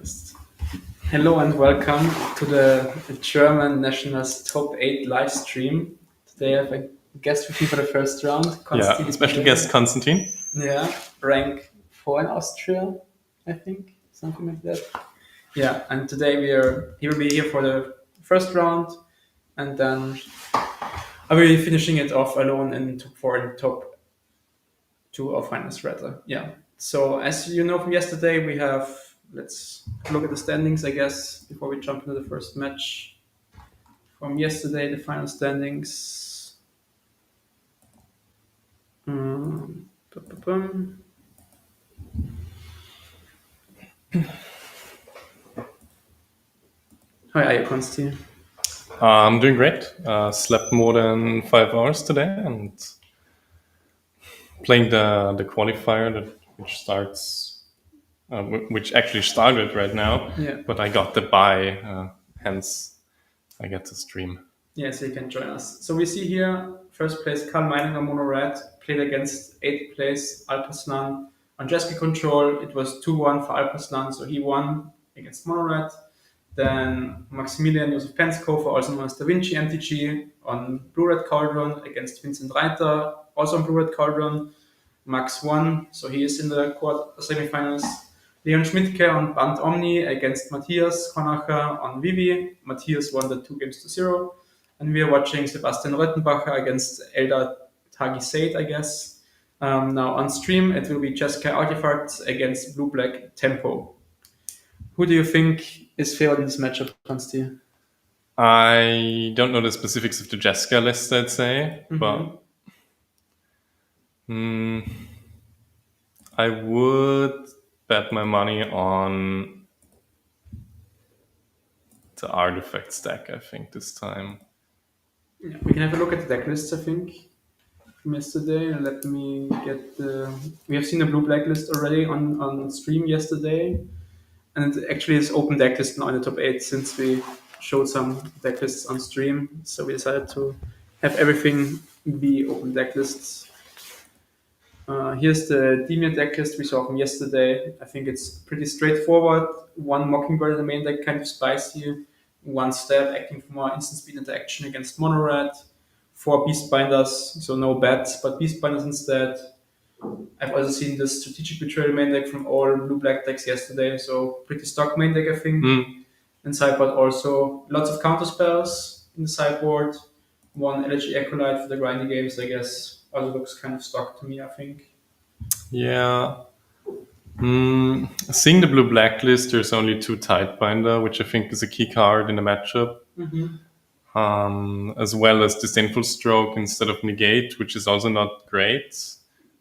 Podcast. Hello and welcome to the German Nationals Top 8 live stream. Today I have a guest with me for the first round. Special guest Konstantin. Yeah, rank 4 in Austria, I think, something like that. Yeah, and today he will be here for the first round, and then I will be finishing it off alone in top 4 and top 2 of finals rather. Yeah. So as you know from yesterday, let's look at the standings, I guess, before we jump into the first match. From yesterday, the final standings. Bum, bum, bum. How are you, Konsti? I'm doing great. Slept more than 5 hours today and playing the qualifier which actually started right now. Yeah. But I got the bye, hence I get to stream. Yeah, so you can join us. So we see here, first place, Karl Meininger Mono Red, played against 8th place, Alpaslan. On Jeski control, it was 2-1 for Alpaslan, so he won against Mono Red. Then Maximilian Josef Penskofer, also known as Da Vinci MTG, on Blue Red Cauldron against Vincent Reiter, also on Blue Red Cauldron. Max won, so he is in the semifinals. Leon Schmidtke on Band Omni against Matthias Konacher on Vivi. Matthias won the 2-0. And we are watching Sebastian Röttenbacher against Eldar Tagi Said, I guess. Now on stream, it will be Jessica Artifacts against Blue Black Tempo. Who do you think is favored in this matchup, Konsti? I don't know the specifics of the Jessica list, I'd say, but I would bet my money on the artifact stack, I think, this time. Yeah, we can have a look at the deck lists, I think, from yesterday. Let me get we have seen the blue black list already on stream yesterday. And it actually is open deck list now in the top 8 since we showed some deck lists on stream. So we decided to have everything be open deck lists. Here's the Demir deck list we saw from yesterday. I think it's pretty straightforward. One Mockingbird in the main deck, kind of spicy. One Stab acting for more instant speed interaction against Mono Red. 4 Beastbinders, so no bats, but Beastbinders instead. I've also seen the Strategic Betrayal main deck from all blue-black decks yesterday, so pretty stock main deck, I think. And sideboard also lots of counter spells in the sideboard. One Elegy Acolyte for the grindy games, I guess. Also looks kind of stock to me, I think. Yeah. Seeing the blue black list, there's only 2 Tidebinder, which I think is a key card in the matchup. As well as Disdainful Stroke instead of Negate, which is also not great.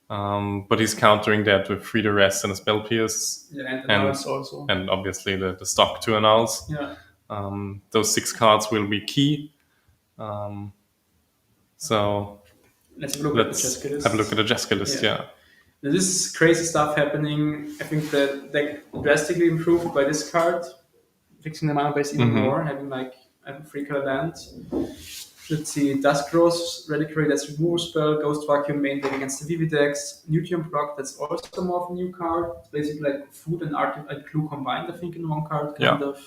But he's countering that with Free to Rest and a Spell Pierce. Yeah, and also. And obviously the stock 2 Annals. Yeah. Those 6 cards will be key. So let's have a look at the Jessica list, yeah. This is crazy stuff happening. I think the deck drastically improved by this card, fixing the mana base even more, having like a 3-color land. Let's see, Dusk Rose, Reliquary, that's removal spell, Ghost Vacuum main deck against the Vivi decks, Nutrium Block, that's also more of a new card. It's basically like food and clue combined, I think, in one card, kind of.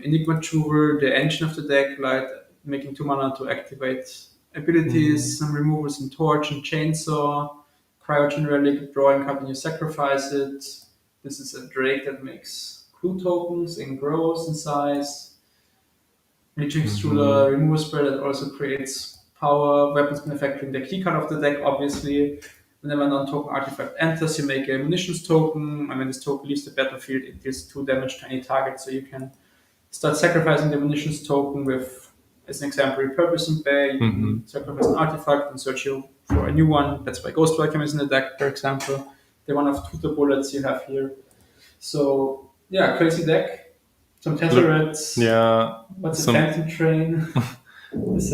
Enigma Jeweler, the engine of the deck, like making 2 mana to activate abilities, some removals in Torch and Chainsaw, Cryogen Relic, drawing card when you sacrifice it. This is a Drake that makes clue tokens and grows in size. Leeching Struler, removal spell that also creates power, weapons manufacturing, the key card of the deck, obviously. Whenever a non-token artifact enters, you make a munitions token, and when this token leaves the battlefield, it deals 2 damage to any target, so you can start sacrificing the munitions token with, as an example, Repurposing Bay. You can sacrifice an artifact and search for a new one. That's why Ghost Vacuum is in the deck, for example. The one of tutor bullets you have here. So, yeah, crazy deck. Some Tesseract. Yeah. What's a Phantom Train? This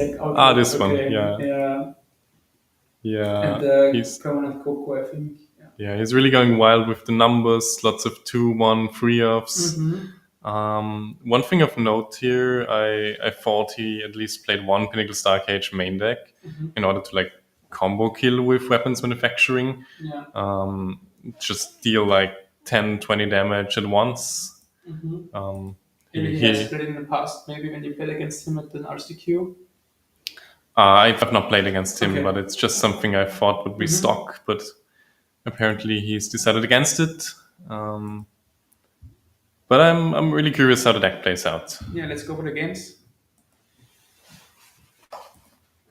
one, yeah. Yeah. And he's Permanent Coco, I think. Yeah, he's really going wild with the numbers. Lots of 2-1 free-offs. One thing of note here, I thought he at least played 1 Pinnacle Starcage main deck in order to combo kill with weapons manufacturing. Yeah. Just deal 10, 20 damage at once. Maybe he has played in the past, maybe when you played against him at the RCQ. I have not played against him, Okay. but it's just something I thought would be stock. But apparently he's decided against it. But I'm really curious how the deck plays out. Yeah, let's go for the games.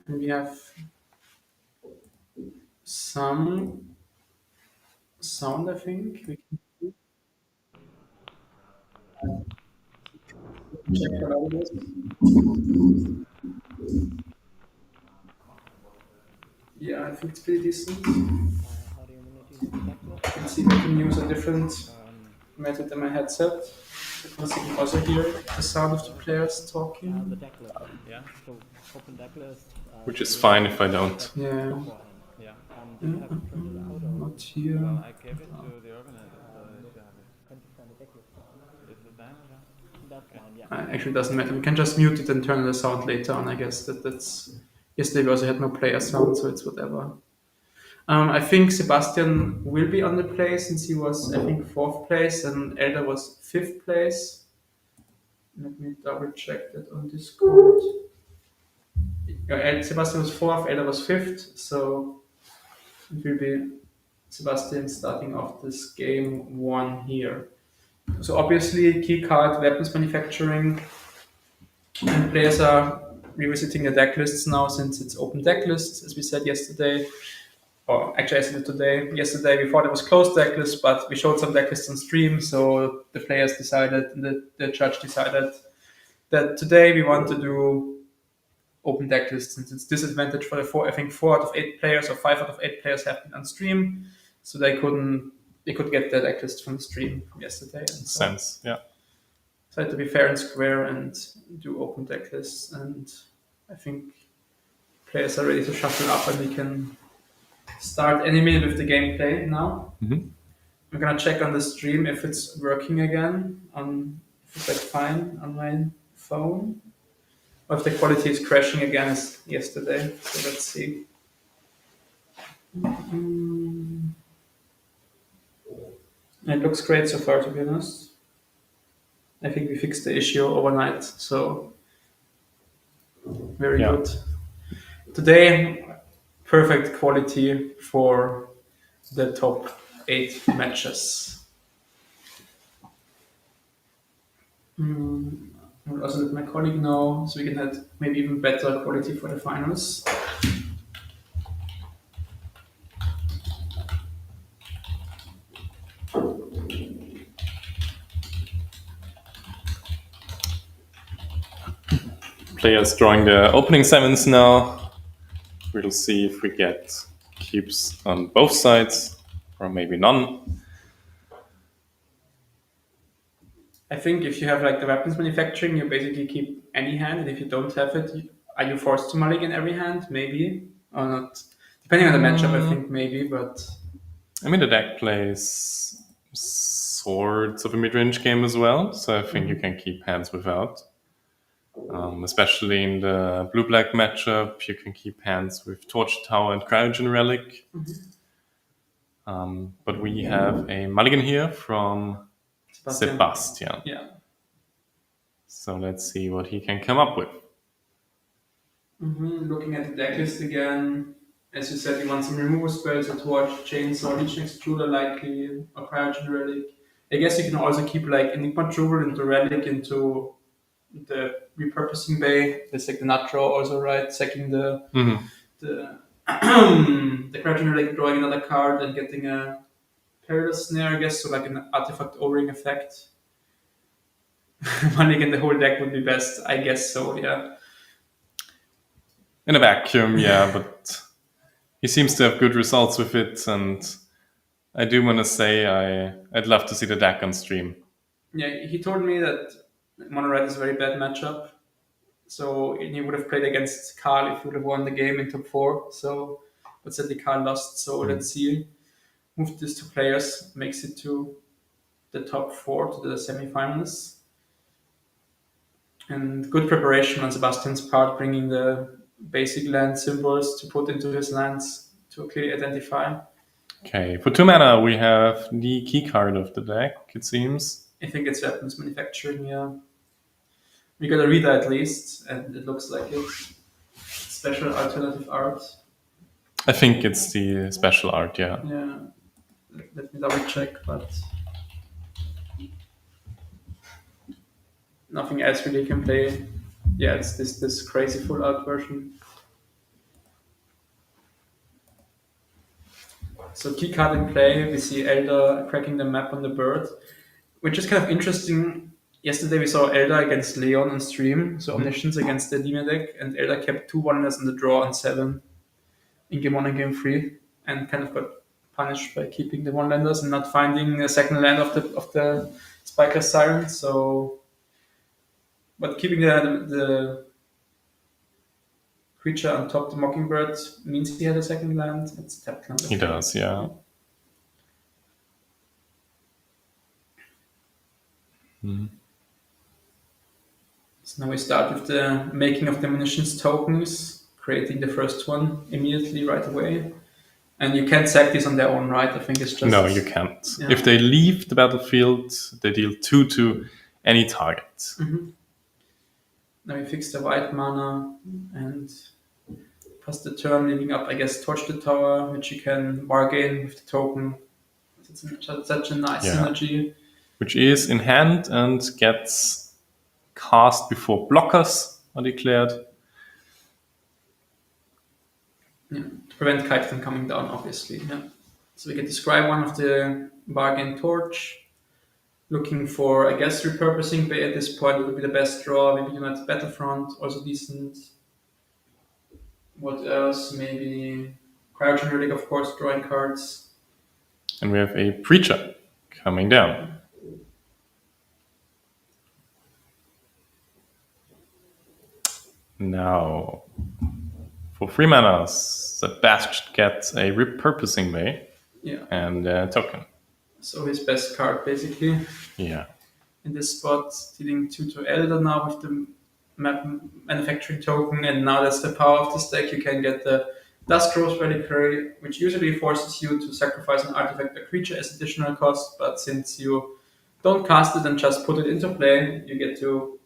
And we have some sound, I think. We can check how loud it is. Yeah, I think it's pretty decent. You can see we can use a different method than my headset. Because you can also hear the sound of the players talking. The deck list, yeah. So open deck list. Which is fine if I don't. Yeah. Yeah. Do you have it printed out or? Not here. I gave it to the organizer. If you have it. Can you find the deck list? Is it there? Yeah. That's fine. Yeah. Actually, doesn't matter. We can just mute it and turn the sound later on. I guess that's. Yesterday we also had no player sound, so it's whatever. I think Sebastian will be on the play since he was, I think, 4th place and Elder was 5th place. Let me double check that on Discord. Sebastian was 4th, Elder was 5th, so it will be Sebastian starting off this game 1 here. So obviously, key card, weapons manufacturing, and players are revisiting the deck lists now since it's open deck lists, as we said yesterday. Or actually, I said it today. Yesterday, we thought it was closed deck lists, but we showed some deck lists on stream, so the players decided, the judge decided that today we want to do open deck lists, since it's disadvantage for the 4 out of 8 players or 5 out of 8 players have been on stream, so they could get the deck list from the stream from yesterday. And so, Sense, yeah. so I had to be fair and square and do open deck lists, and I think players are ready to shuffle up and we can start any minute with the gameplay now. Mhm. I'm gonna check on the stream if it's working again, if it's like fine on my phone, or if the quality is crashing again as yesterday. So let's see. It looks great so far, to be honest. I think we fixed the issue overnight, so very Yeah. good. Today, perfect quality for the top 8 matches. I will also let my colleague know so we can have maybe even better quality for the finals. Players drawing the opening 7s now. We'll see if we get cubes on both sides, or maybe none. I think if you have like the weapons manufacturing, you basically keep any hand, and if you don't have it, are you forced to mulligan every hand? Maybe or not, depending on the matchup. I think maybe, but I mean, the deck plays sorts of a mid-range game as well, so I think you can keep hands without. Especially in the blue-black matchup, you can keep hands with Torch Tower and Cryogen Relic. But we have a mulligan here from Sebastian. Yeah. So let's see what he can come up with. Looking at the deck list again, as you said, you want some removal spells, a Torch, Chainsaw, Legion Extruder likely, or Cryogen Relic. I guess you can also keep like Enigma Jewel into Relic into the repurposing bay. There's like the nut draw also, right? Sacking the the Cryogen Relic, drawing another card and getting a Perilous Snare, I guess, so like an artifact O-ring effect. Running in the whole deck would be best, I guess so, yeah. In a vacuum, yeah, but he seems to have good results with it, and I do want to say I'd love to see the deck on stream. Yeah, he told me that Mono Red is a very bad matchup, so he would have played against Carl if he would have won the game in top 4. So, but sadly Carl lost. So let's see. Move this to players, makes it to the top 4 to the semifinals. And good preparation on Sebastian's part, bringing the basic land symbols to put into his lands to clearly identify. Okay, for 2 mana, we have the key card of the deck, it seems. I think it's weapons manufacturing, yeah. We got a reader at least, and it looks like it. Special alternative art. I think it's the special art, yeah. Yeah. Let me double check, but nothing else really can play. Yeah, it's this crazy full art version. So key card in play, we see Elder cracking the map on the bird, which is kind of interesting. Yesterday we saw Elder against Leon on stream, so Omniscience against the Demon deck, and Elder kept 2 1-ers in the draw on 7 in game 1 and game 3, and kind of got punished by keeping the 1-landers and not finding a second land of the Spiker Siren. So, but keeping the creature on top, the Mockingbird, means he had a second land. It's tapped land. He does, yeah. So now we start with the making of the munitions tokens, creating the first one immediately right away. And you can't sack these on their own, right? I think it's just... No, you can't. Yeah. If they leave the battlefield, they deal 2 to any target. Mm-hmm. Now we fix the white mana and pass the turn, leaving up, I guess, Torch the Tower, which you can bargain with the token. It's such a nice synergy. Which is in hand and gets cast before blockers are declared. Yeah, to prevent Kite from coming down, obviously. Yeah. So we get to scry one of the bargain Torch. Looking for, I guess, repurposing Bay at this point would be the best draw. Maybe United Battlefront, also decent. What else? Maybe Cryogen Relic, of course, drawing cards. And we have a Preacher coming down. Now, for 3 mana, Sebastian gets a Repurposing Bay and a token. So his best card, basically. Yeah. In this spot, dealing 2 to Elder now with the map manufacturing token, and now that's the power of this deck. You can get the Duskro's Reliquary, which usually forces you to sacrifice an artifact or creature as additional cost, but since you don't cast it and just put it into play, you get to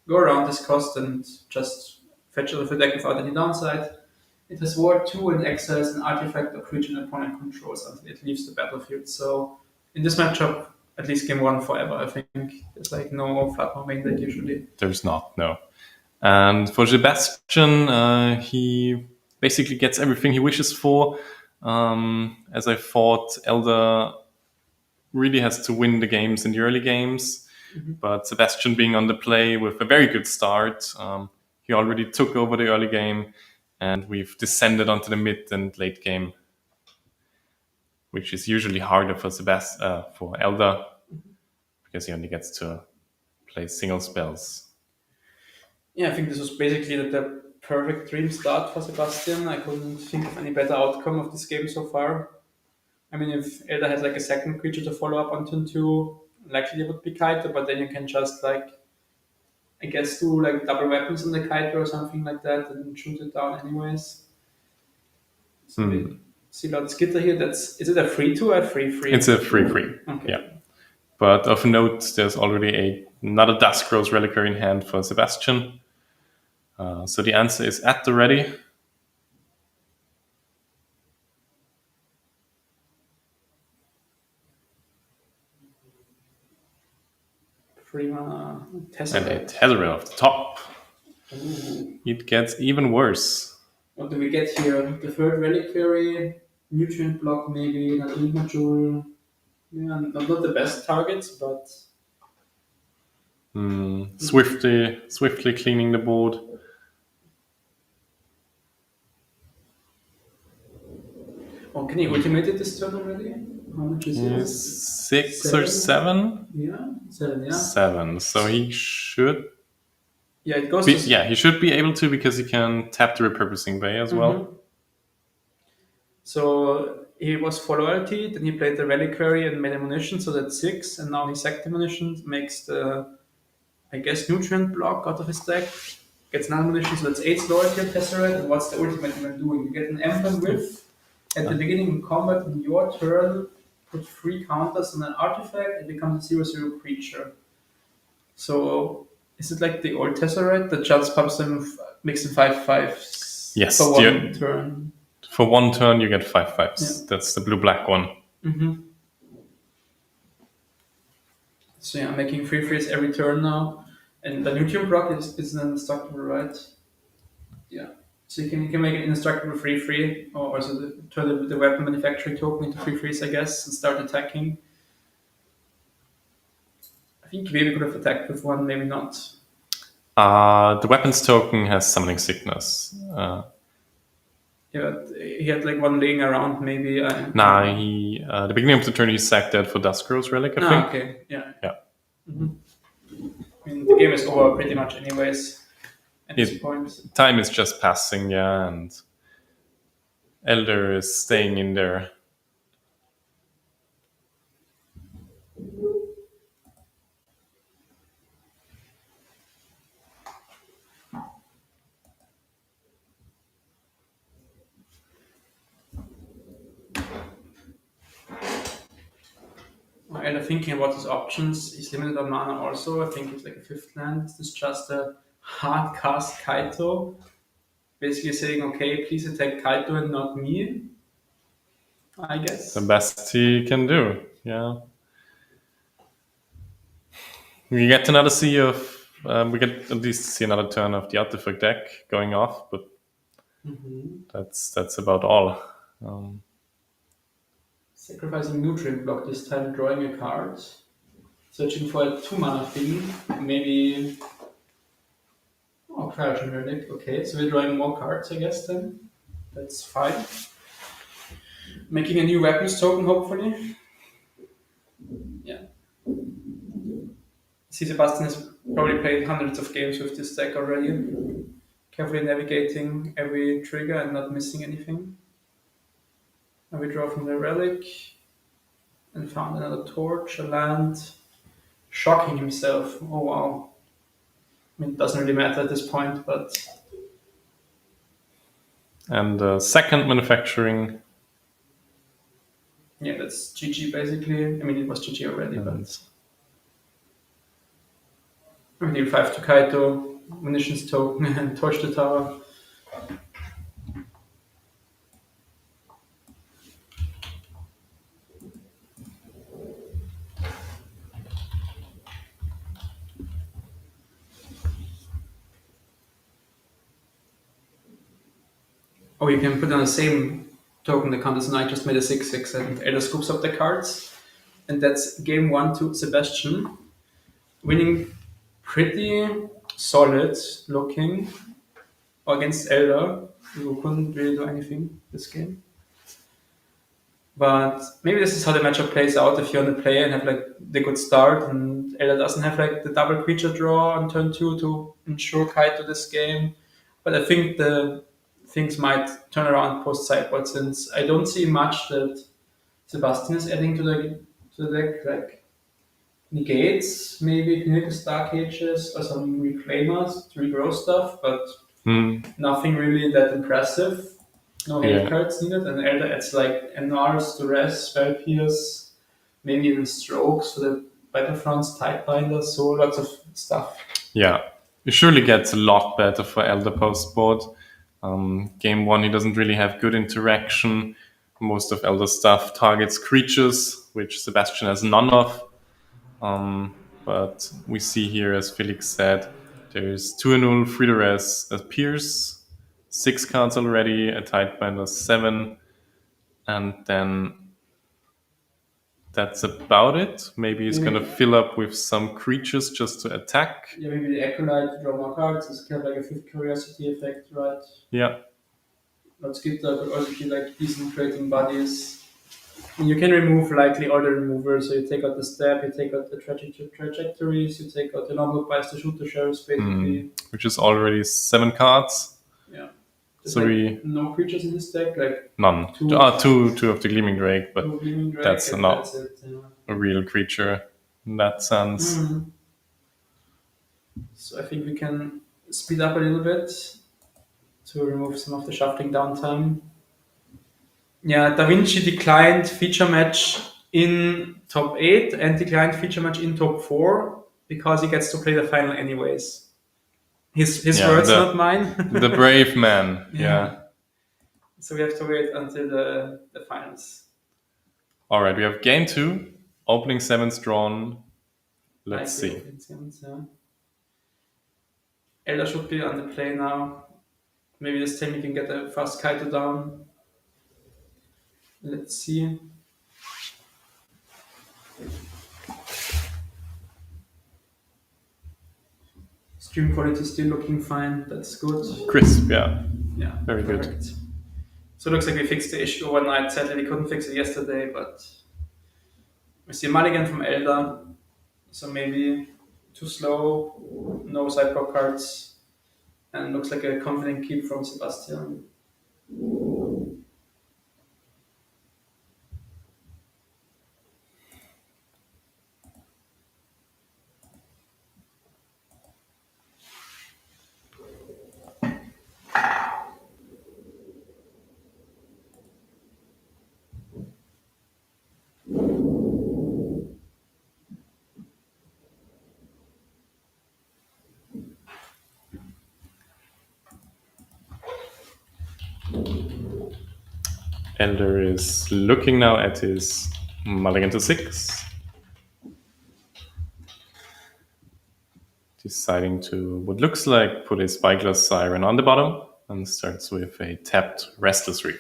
go around this cost and just fetch it with the deck without any downside. It has Ward 2 and exiles an artifact or creature an opponent controls until it leaves the battlefield. So in this matchup, at least game 1 forever, I think. There's like no flat main deck usually. There's not, no. And for Sebastian, he basically gets everything he wishes for. As I thought, Elder really has to win the games in the early games. Mm-hmm. But Sebastian being on the play with a very good start, he already took over the early game, and we've descended onto the mid and late game, which is usually harder for for Elder, because he only gets to play single spells. Yeah, I think this was basically the perfect dream start for Sebastian. I couldn't think of any better outcome of this game so far. I mean, if Elder has like a second creature to follow up on turn 2, likely it would be Kaito, but then you can just like, I guess, do like double weapons on the Kaito or something like that and shoot it down anyways. So we see a lot of skitter here. Is it a 3-2 or a 3-3? It's a 3-3. Okay. Yeah. But of note, there's already another Duskro's Reliquary in hand for Sebastian. So the answer is at the ready. And a Tezzeret off the top. Ooh. It gets even worse. What do we get here? The third Reliquary, Nutrient Block maybe, not Module. Yeah, not the best targets, but... Swiftly cleaning the board. Oh, can you ultimate it this turn already? How much is it? 6 or 7? Yeah, 7, yeah. 7. So he should... Yeah, it goes he should be able to, because he can tap the Repurposing Bay as well. So he was for loyalty, then he played the Reliquary and made a munition, so that's 6, and now he sacked the munition, makes the, I guess, Nutrient Block out of his deck, gets 9 munitions, so that's 8 loyalty and Tezzeret, and what's the ultimate even doing? You get an emblem with At the beginning of combat in your turn, put 3 counters on an artifact, it becomes a 0/0 creature. So is it like the old Tesseract that just pops them, makes them 5/5 Yes, for one turn? For 1 turn, you get 5/5s. Yeah. That's the blue-black one. So yeah, making 3/3s every turn now. And the nutrient block is an indestructible, right? Yeah. So you can make an indestructible 3/3, or also turn the weapon manufacturing token into 3/3s, I guess, and start attacking. I think maybe could have attacked with one, maybe not. The weapons token has summoning sickness. Yeah, but he had like one laying around, maybe. He the beginning of the turn he sacked that for Duskgrow's Relic, I think. Okay, yeah. Yeah. I mean, the game is over pretty much, anyways. At this point, time is just passing, and Elder is staying in there. Elder thinking about his options. He's limited on mana also. I think it's like a 5th land. This is just a hard cast Kaito. Basically saying, okay, please attack Kaito and not me. I guess. The best he can do, yeah. We get another we get at least see another turn of the artifact deck going off, but that's about all. Sacrificing nutrient block this time, drawing a card. Searching for a 2 mana thing. Maybe. Oh, Cryogen Relic. Okay, so we're drawing more cards, I guess, then. That's fine. Making a new weapons token, hopefully. Yeah. See, Sebastian has probably played hundreds of games with this deck already. Carefully navigating every trigger and not missing anything. And we draw from the relic. And found another torch, a land. Shocking himself. Oh wow. I mean, it doesn't really matter at this point, but... And second manufacturing. Yeah, that's GG basically. I mean, it was GG already, but... We deal 5 to Kaito, munitions token, and torch the tower. Oh, you can put on the same token the counters, and I just made a 6/6, and Elder scoops up the cards. And that's game 1 to Sebastian. Winning pretty solid looking against Elder, who couldn't really do anything this game. But maybe this is how the matchup plays out if you're on the play and have like the good start, and Elder doesn't have like the double creature draw on turn 2 to ensure Kaito this game. But I think the things might turn around post sideboard, since I don't see much that Sebastian is adding to the deck, like negates, maybe Pinnacle Dark Ages or some reclaimers to regrow stuff, but nothing really that impressive. No hate cards needed, and Elder adds like NRs, Duress, Spell Pierce, maybe even Strokes for the Battlefronts, Tidebinder, so lots of stuff. Yeah, it surely gets a lot better for Elder post board. Game 1, he doesn't really have good interaction. Most of Elder stuff targets creatures, which Sebastian has none of. But we see here, as Felix said, there's 2 EUL, 3 Duress, a Pierce, 6 cards already, a Tidebinder 7, and then that's about it. Maybe he's gonna fill up with some creatures just to attack. Yeah, maybe the Acolyte to draw more cards. It's kind of like a 5th curiosity effect, right? Yeah. Let's keep that, but also be like decent creating bodies. And you can remove likely all the removers. So you take out the step, you take out the trajectories, you take out the normal buys to shoot the sheriffs, basically. Which is already 7 cards. Yeah. So like no creatures in this deck, like none. Two of the Gleaming Drake, but Gleaming Drake, that's not that's it, yeah. a real creature in that sense. So I think we can speed up a little bit to remove some of the shuffling downtime. Yeah, Da Vinci declined feature match in top 8 and declined feature match in top 4 because he gets to play the final anyways. His Yeah, words, not mine. The brave man. Yeah. Yeah. So we have to wait until the finals. All right, we have game 2, opening 7s drawn. Let's Likely see. opening sevens, yeah. Elder should be on the play now. Maybe this time he can get a fast Kaito down. Let's see. Stream quality is still looking fine. That's good. Crisp, yeah. Yeah, Very good. perfect. So it looks like we fixed the issue overnight. Sadly, we couldn't fix it yesterday, but we see a mulligan from Elder. So maybe too slow, no sideboard cards, and looks like a confident keep from Sebastian. Elder is looking now at his mulligan to 6. Deciding to, what looks like, put his Spyglass Siren on the bottom and starts with a tapped Restless Reef.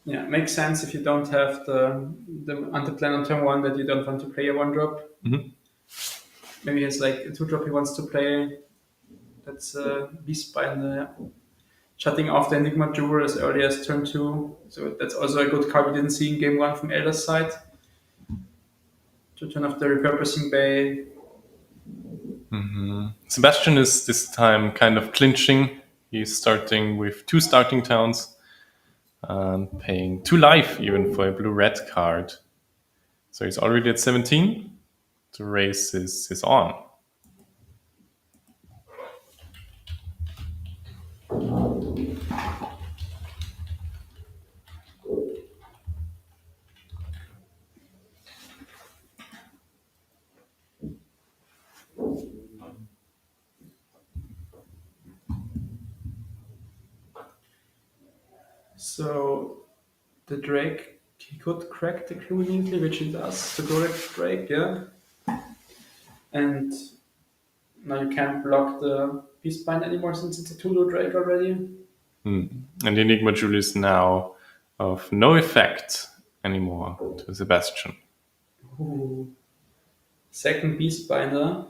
Yeah, makes sense if you don't have the antiplan on turn 1 that you don't want to play a 1-drop. Mhm. Maybe it's like a 2-drop he wants to play. That's Beastbinder. Shutting off the Enigma Jewel as early as turn 2. So that's also a good card we didn't see in game 1 from Elder's side. To turn off the Repurposing Bay. Sebastian is this time kind of clinching. He's starting with 2 starting towns and paying 2 life even for a blue-red card. So he's already at 17 to raise his on. So the Drake, he could crack the clue immediately, which he does. The correct Drake, yeah. And now you can't block the Beastbind anymore since it's a Tulu Drake already. And the Enigma Jewel is now of no effect anymore to Sebastian. Ooh. Second Beastbinder.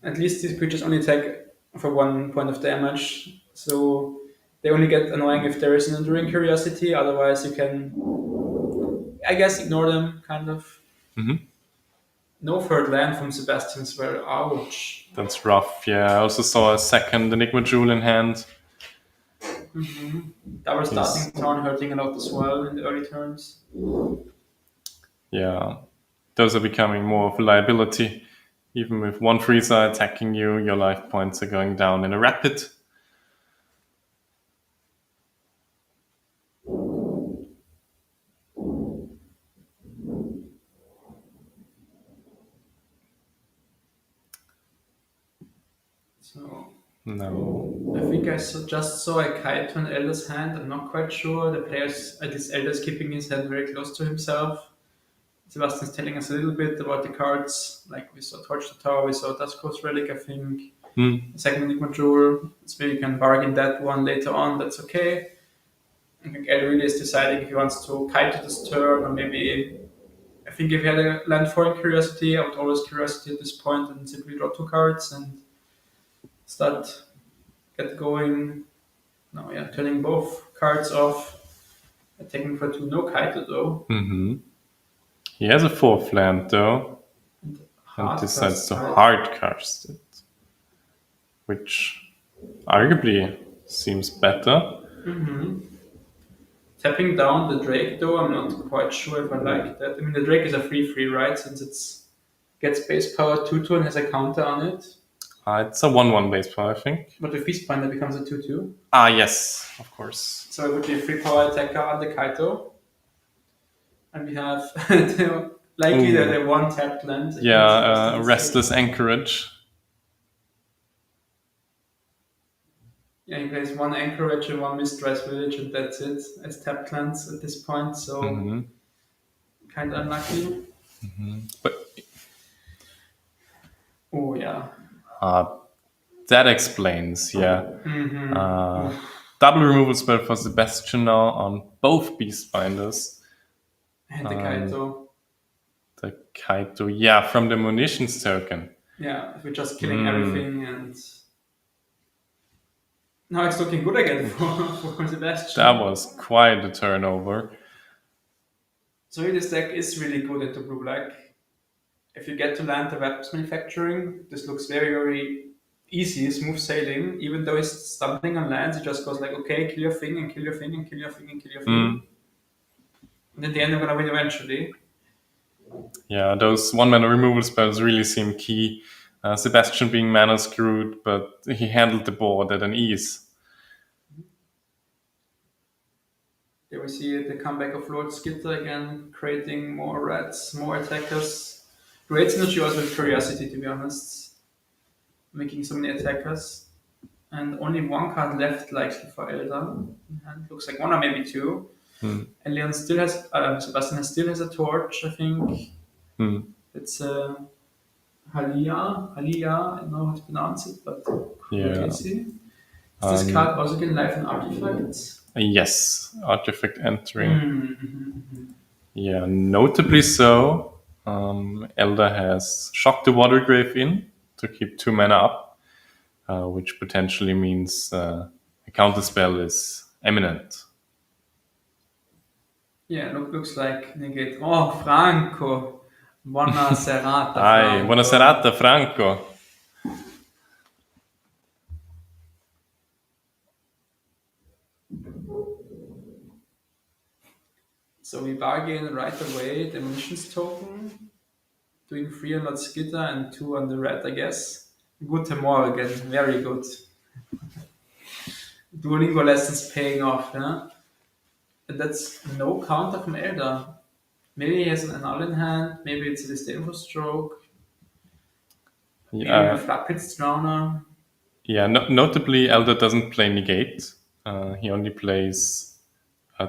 At least these creatures only attack for 1 point of damage, so they only get annoying if there is an Enduring Curiosity. Otherwise, you can, I guess, ignore them, kind of. No third land from Sebastian as well. Ouch. That's rough, yeah. I also saw a second Enigma Jewel in hand. Double starting turn hurting a lot as well in the early turns. Yeah, those are becoming more of a liability. Even with 1 Freezer attacking you, your life points are going down in a rapid. So No. I think I just saw a Kaito in Elder's hand. I'm not quite sure. The players, at least Elder's keeping his hand very close to himself. Sebastian's telling us a little bit about the cards. Like we saw Torch the Tower, we saw Duskos Relic, I think. Second Enigma Jewel. So maybe you can bargain that one later on. That's okay. I think Elder really is deciding if he wants to Kaito this turn, or maybe. I think if he had a land foreign Curiosity, I would always Curiosity at this point and simply draw 2 cards and start get going. No, yeah, turning both cards off. Attacking for 2, no Kaito though. He has a 4th land though, and decides to hard cast it, which arguably seems better. Tapping down the Drake though, I'm not quite sure if I like that. I mean, the Drake is a free, right? Since it's gets base power 2/2 and has a counter on it. It's a 1/1 base power, I think. But with Beastbinder becomes a 2/2. Ah, yes, of course. So it would be a 3-power attacker on the Kaito. And we have likely Ooh. the one tapped land. Yeah, Restless Anchorage. Yeah, he plays one Anchorage and one Mistrise Village, and that's it as tapped lands at this point. So kind of unlucky. But Oh yeah. that explains, yeah. Double removal spell for Sebastian now on both Beastbinders. And the Kaito. The Kaito, yeah, from the munitions token. Yeah, we're just killing everything, and now it's looking good again for Sebastian. That was quite a turnover. So this deck is really good into blue-black. If you get to land the weapons manufacturing, this looks very, very easy, smooth sailing. Even though it's stumbling on lands, it just goes like, okay, kill your thing, and kill your thing, and kill your thing, and kill your thing. And in the end, I'm gonna win eventually. Yeah, those 1-mana removal spells really seem key. Sebastian being mana screwed, but he handled the board at an ease. Here we see the comeback of Lord Skitter again, creating more rats, more attackers. Great synergy also with Curiosity, to be honest. Making so many attackers. And only one card left likely for Elder. And looks like one or maybe two. And Leon still has, Sebastian still has a torch, I think. It's Halia, I don't know how to pronounce it, but crazy. Is this card also getting life and artifacts? Yes, artifact entering. Yeah, notably so. Elder has Shock the Watergrave in to keep 2 mana up, which potentially means a counterspell is imminent. Yeah, looks like negate. Oh, Franco. Buona serata. Ai, buona serata, Franco. So we bargain right away the munitions token, doing 3 on that Skitter and 2 on the red, I guess. Good tomorrow again, very good. Duolingo lessons paying off, yeah? And that's no counter from Elder. Maybe he has an Annul in hand, maybe it's a Disdainful Stroke, maybe a Flatpits Drowner. Yeah, notably, Elder doesn't play Negate. He only plays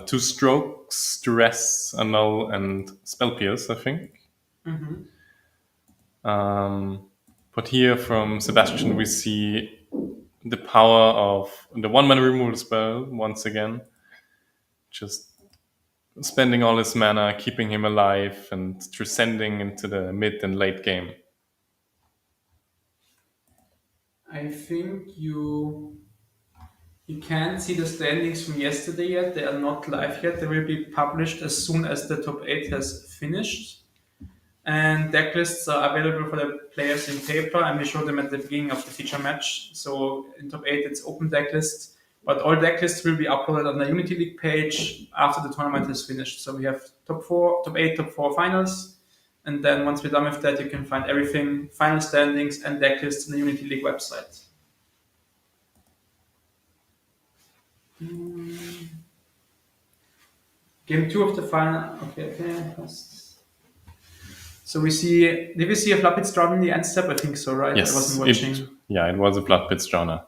2 Strokes, Duress, Annul, and Spell Pierce, I think. But here from Sebastian, we see the power of the 1-mana removal spell once again. Just spending all his mana, keeping him alive, and transcending into the mid and late game. I think you can't see the standings from yesterday yet. They are not live yet. They will be published as soon as the top 8 has finished. And deck lists are available for the players in paper, and we show them at the beginning of the feature match. So in top 8, it's open deck list, but all deck lists will be uploaded on the Unity League page after the tournament is finished. So we have top 8, top 4 finals, and then once we're done with that, you can find everything, final standings and deck lists on the Unity League website. Game 2 of the final. Okay. So we see. Did we see a Flatpits drawn in the end step? I think so, right? Yes, I wasn't watching. It was a Flatpits Drowner,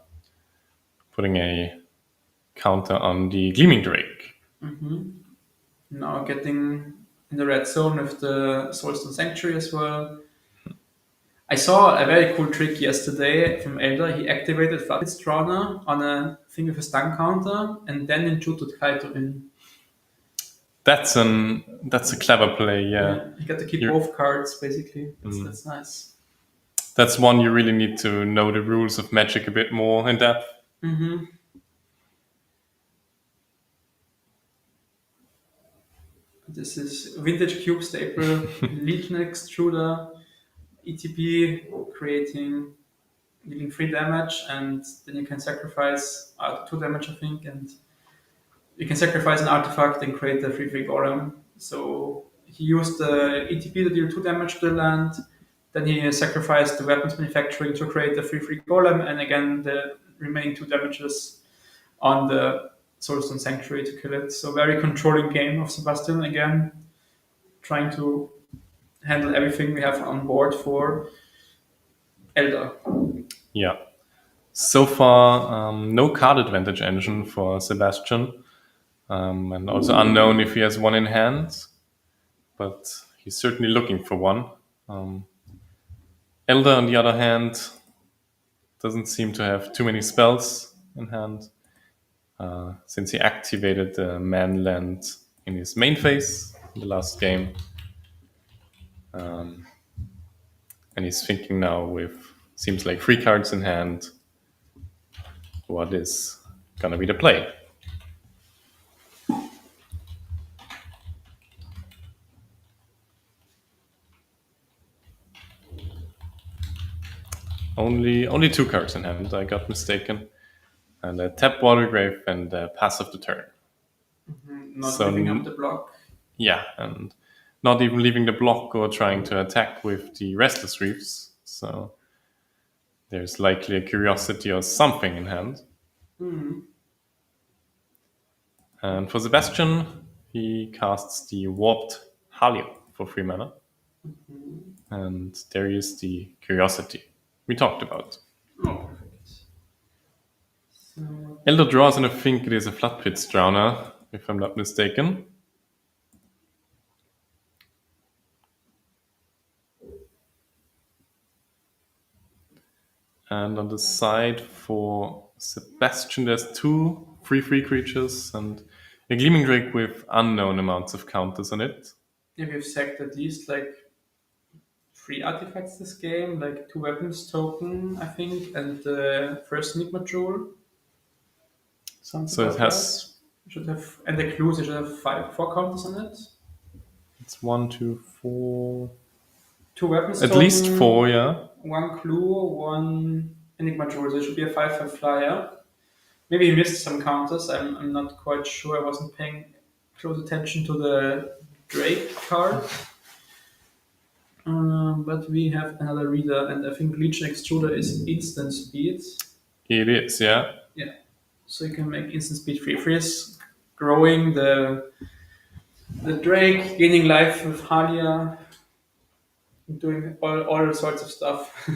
putting a counter on the Gleaming Drake. Now getting in the red zone with the Soulstone Sanctuary as well. I saw a very cool trick yesterday from Elder. He activated Flatpits Drowner on a thing with a stun counter, and then injured Kaito in. That's a clever play, yeah. You get to keep both cards, basically. That's nice. That's one you really need to know the rules of Magic a bit more in depth. This is Vintage Cube staple, Legion Extruder, ETB, dealing 3 damage, and then you can sacrifice 2 damage, I think, and you can sacrifice an artifact and create a 3/3 Golem. So he used the ETB to deal 2 damage to the land, Then he sacrificed the weapons manufacturing to create the 3/3 golem, and again the remaining 2 damages on the Soulstone Sanctuary to kill it. So very controlling game of Sebastian again, trying to handle everything we have on board for Elder. Yeah. So far, no card advantage engine for Sebastian, and also unknown if he has one in hand, but he's certainly looking for one. Elder, on the other hand, doesn't seem to have too many spells in hand, since he activated the Manland in his main phase in the last game. And he's thinking now with, seems like 3 cards in hand, what is gonna be the play. Only 2 cards in hand, I got mistaken. And a tap Watergrave and a pass of the turn. Not So giving up the block. Yeah, and not even leaving the block or trying to attack with the Restless Reefs. So there's likely a Curiosity or something in hand. And for Sebastian, he casts the Warped Halio for 3 mana. And there is the Curiosity we talked about. Oh, perfect. So, Elder draws, and I think it is a Floodpits Drowner, if I'm not mistaken. And on the side for Sebastian, there's 2 3/3 creatures and a Gleaming Drake with unknown amounts of counters on it. yeah, we've sacked at least like 3 artifacts this game, like 2 weapons token, I think, and the first Enigma Jewel. Something So it like has, that. Should have, and the clues, it should have 4 counters on it. it's 1, 2, 4, 2 weapons at token, least 4, yeah. 1 clue, 1 Enigma Jewel. So it should be a 5/5 flyer. Maybe he missed some counters. I'm not quite sure. I wasn't paying close attention to the Drake card. But we have another reader, and I think Legion Extruder is instant speed. It is, yeah. Yeah. So you can make instant speed 3/3s, growing the Drake, gaining life with Halia, doing all sorts of stuff.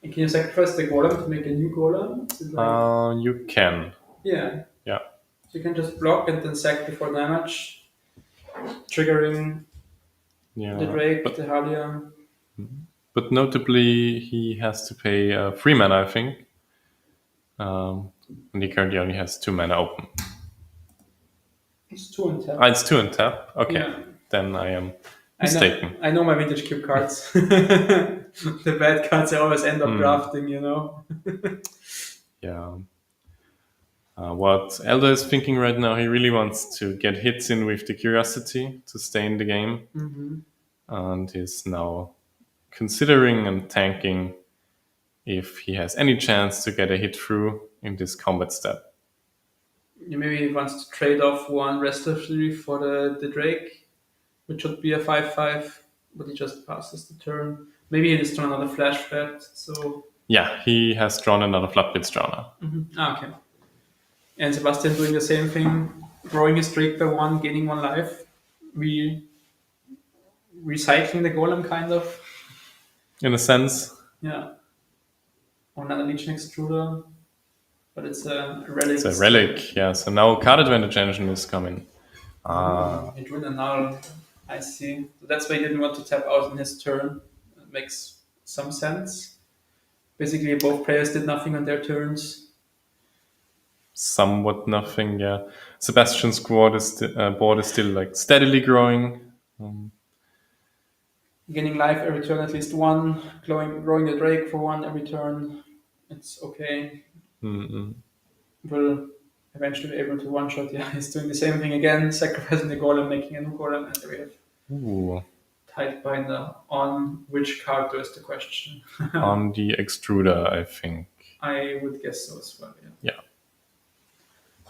And can you sacrifice the golem to make a new golem? Is it like, You can. yeah. Yeah. So you can just block and then sack before damage, triggering Yeah. the Drake, But, the Halia. but notably, he has to pay 3 mana, I think. And he currently only has 2 mana open. It's 2 and 10. It's 2 and tap. Okay. Yeah. Then I am mistaken. I know my Vintage Cube cards. The bad cards I always end up drafting, you know. Yeah. What Elder is thinking right now, he really wants to get hits in with the Curiosity to stay in the game. And he's now considering and tanking if he has any chance to get a hit through in this combat step. Maybe he wants to trade off 1 Restless Reef for the Drake, which should be a 5/5, but he just passes the turn. Maybe he just drawn another Flash Flood, so... Yeah, he has drawn another Floodpits Drowner. Okay. And Sebastian doing the same thing, growing his Drake by 1, gaining 1 life. Recycling the golem, kind of. In a sense. Yeah. Or another Legion Extruder, but it's a relic. It's a relic, yeah. So now card advantage engine is coming. It would annul. I see. So that's why he didn't want to tap out in his turn. It makes some sense. Basically, both players did nothing on their turns. Somewhat nothing, yeah. Sebastian's board is still like steadily growing. Gaining life every turn, at least 1. Growing the Drake for 1 every turn. It's okay. Will eventually be able to one-shot. Yeah, he's doing the same thing again, sacrificing the golem, making a new golem, and we have Ooh. Tidebinder on which card is the question. On the extruder, I think. I would guess so as well, yeah. Yeah.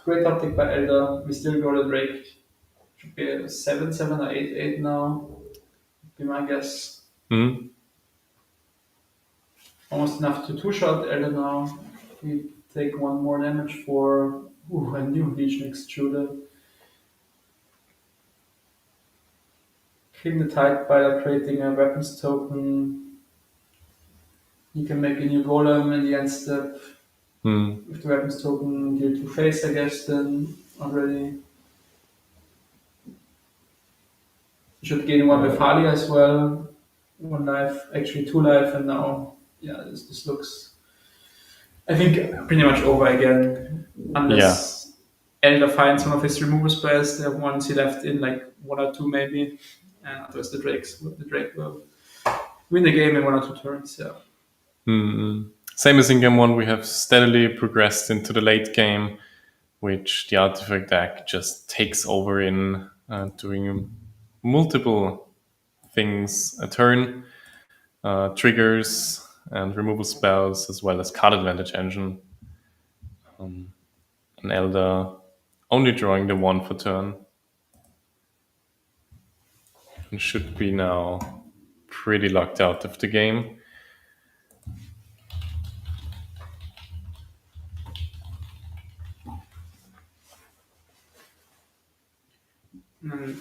Great top pick by Elder. We still go to Drake. Should be a 7/7 or 8/8 now. Would be my guess. Hmm. Almost enough to two-shot Elder now. We take one more damage for a new Legion Extruder. Killing the Tide by creating a weapons token. You can make a new golem in the end step. With the weapons token, deal 2 face, I guess, then already. You should gain one with Harley as well. 1 life, actually 2 life, and now, yeah, this looks, I think, pretty much over again. Unless Elder finds one of his removal spells, the ones he left in, like 1 or 2 maybe. And otherwise the Drake will win the game in 1 or 2 turns, yeah. Same as in game 1, we have steadily progressed into the late game, which the artifact deck just takes over in doing multiple things a turn, triggers and removal spells, as well as card advantage engine. An Elder only drawing the 1 for turn. And should be now pretty locked out of the game.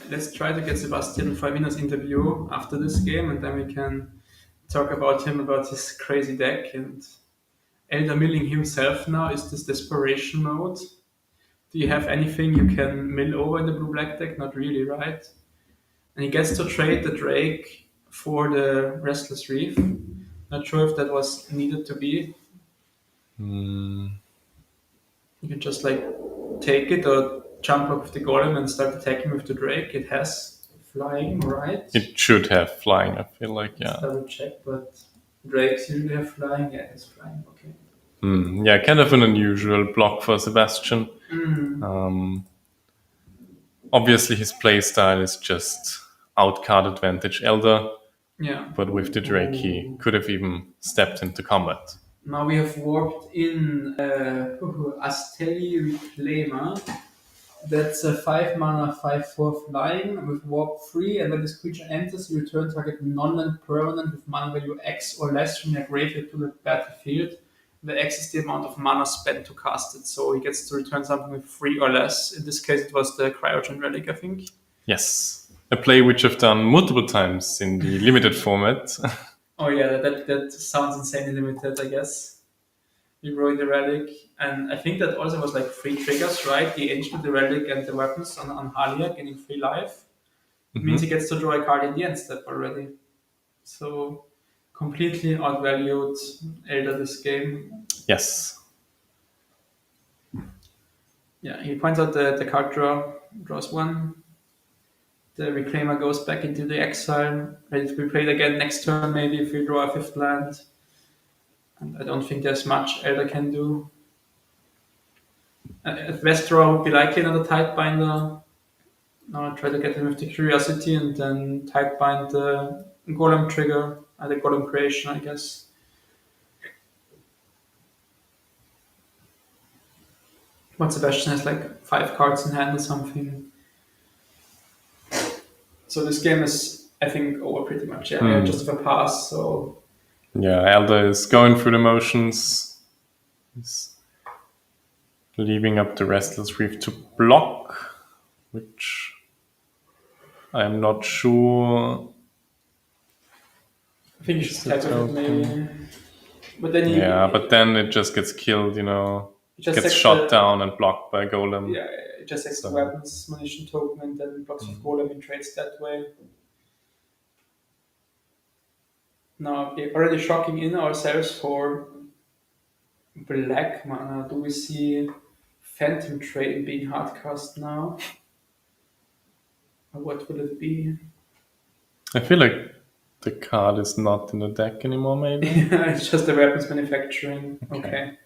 Let's try to get Sebastian Favina's interview after this game, and then we can talk about him, about his crazy deck. And Elder milling himself now is this desperation mode. Do you have anything you can mill over in the blue-black deck? Not really, right? And he gets to trade the Drake for the Restless Reef. Not sure if that was needed to be. You can just like take it or jump up with the golem and start attacking with the Drake. It has flying, right? It should have flying, I feel like, yeah. Let's double check, but Drakes usually have flying. Yeah, it has flying, okay. Yeah, kind of an unusual block for Sebastian. Obviously, his playstyle is just outcard advantage Elder, Yeah. but with the Drake, he could have even stepped into combat. Now we have warped in Astelli Reclaimer. That's a 5 mana 5/4 flying with warp 3, and when this creature enters, you return target non-land permanent with mana value X or less from your graveyard to the battlefield. The X is the amount of mana spent to cast it, so he gets to return something with 3 or less. In this case, it was the Cryogen Relic, I think. Yes, a play which I've done multiple times in the limited format. Oh yeah, that sounds insanely limited, I guess. You roll the relic, and I think that also was like 3 triggers, right? The Ancient, the relic, and the weapons on Halia getting 3 life. It means he gets to draw a card in the end step already. So completely outvalued Elder this game. Yes. Yeah, he points out the card draws 1. The Reclaimer goes back into the exile, ready to be played again next turn maybe if you draw a 5th land. And I don't think there's much Elder can do. At West draw would be likely another Tidebinder. Now I'll try to get him with the Curiosity and then Tidebind the Golem trigger, the Golem creation, I guess. But Sebastian has like 5 cards in hand or something. So this game is, I think, over pretty much. Yeah, just have a pass, so... Yeah, Elder is going through the motions. He's leaving up the Restless Reef to block, which I'm not sure. I think you should attack with it maybe. But then but then it just gets killed, it just gets shot down and blocked by Golem. Yeah, it just takes the weapons, munition token, and then blocks with Golem and trades that way. Now, we're already shocking in ourselves for black mana. Do we see Phantom Train being hardcast now? Or what will it be? I feel like the card is not in the deck anymore, maybe. It's just the weapons manufacturing. Okay.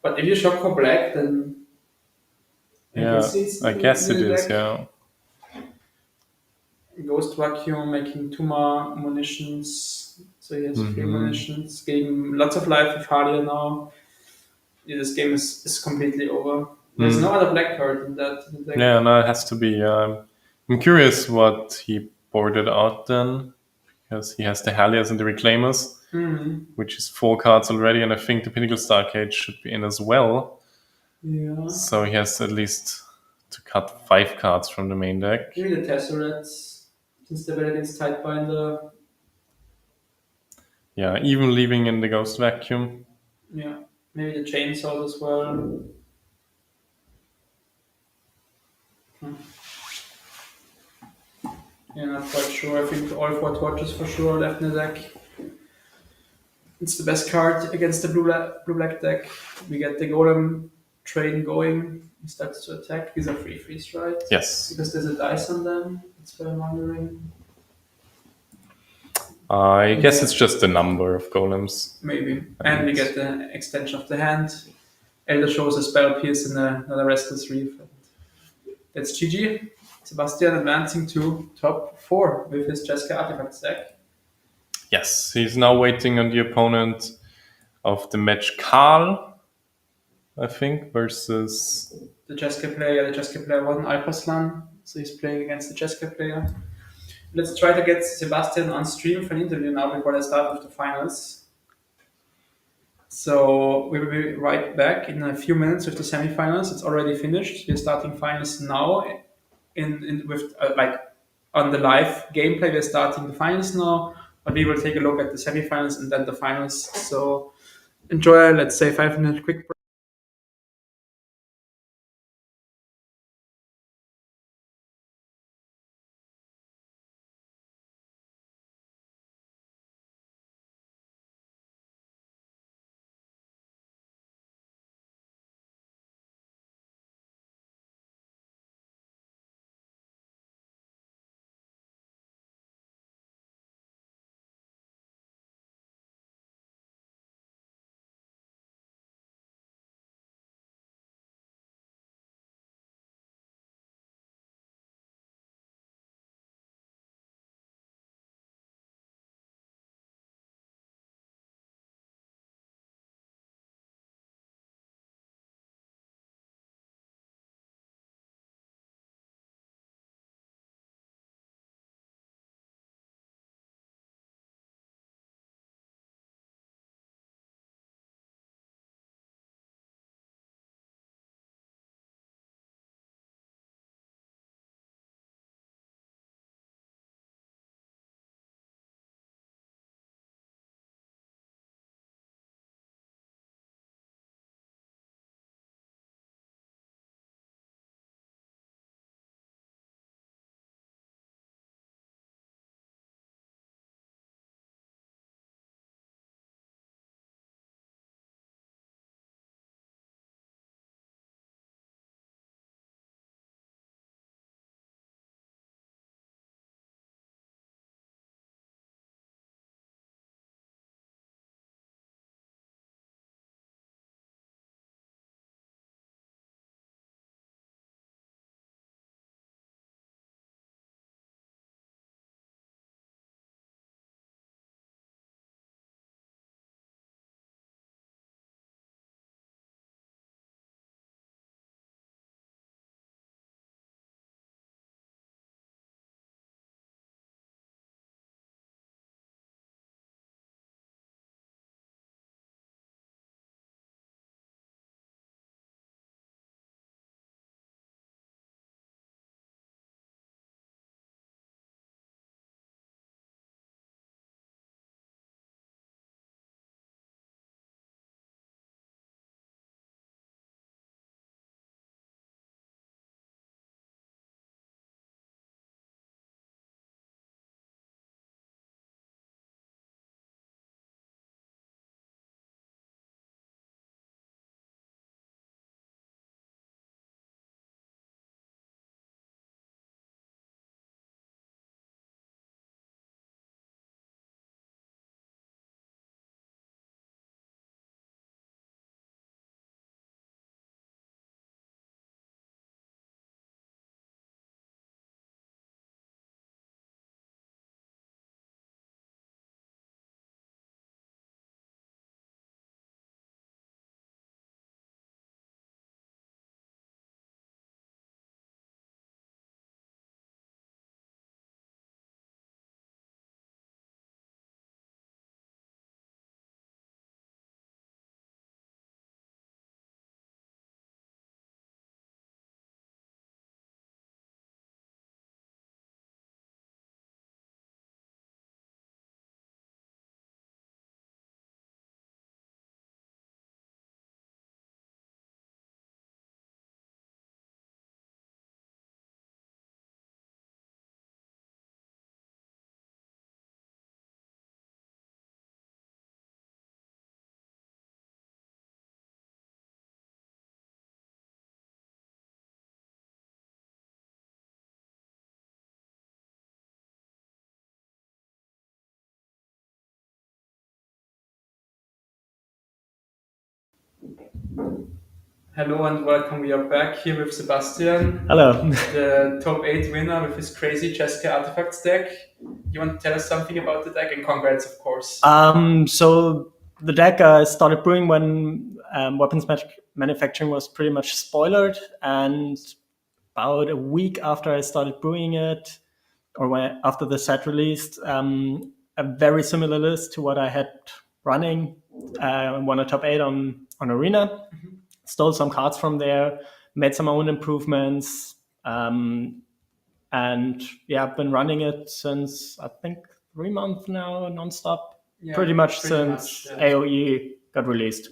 But if you shock for black, then... I guess it is, yeah. Ghost Vacuum making 2 more munitions, so he has 3 munitions, getting lots of life with Hardia now. Yeah, this game is completely over. There's no other black card in that. Yeah, no, it has to be. I'm curious what he boarded out then, because he has the Halliers and the Reclaimers, which is 4 cards already, and I think the Pinnacle Starcade should be in as well. Yeah. So he has at least to cut 5 cards from the main deck. Maybe the Tesserats, since they're better against Tidebinder. Yeah, even leaving in the Ghost Vacuum. Yeah. Maybe the Chainsaws as well. Yeah, not quite sure. I think all 4 torches for sure left in the deck. It's the best card against the blue-black deck. We get the Golem train going. He starts to attack. These are 3/3s, right? Yes. Because there's a dice on them. That's what I'm wondering. I guess it's just the number of golems. Maybe. And we get the extension of the hand. Elder shows a spell pierce and another restless reef. That's GG. Sebastian advancing to top 4 with his Jessica Artifacts deck. Yes, he's now waiting on the opponent of the match Karl, I think, versus... The Jessica player. The Jessica player wasn't Alpaslan, so he's playing against the Jessica player. Let's try to get Sebastian on stream for an interview now before I start with the finals. So we will be right back in a few minutes with the semifinals. It's already finished. We're starting finals now. With like on the live gameplay, we're starting the finals now. But we will take a look at the semifinals and then the finals. So enjoy. Let's say 5 minute quick break. Hello and welcome. We are back here with Sebastian, Hello. the top 8 winner with his crazy Cheska Artifacts deck. You want to tell us something about the deck? And congrats, of course. So the deck I started brewing when weapons manufacturing was pretty much spoilered, and about a week after I started brewing it, or after the set released, a very similar list to what I had running, won a top 8 on Arena, stole some cards from there, made some own improvements, and yeah, I've been running it since I think 3 months now, nonstop. Yeah, pretty much since yeah. AOE got released.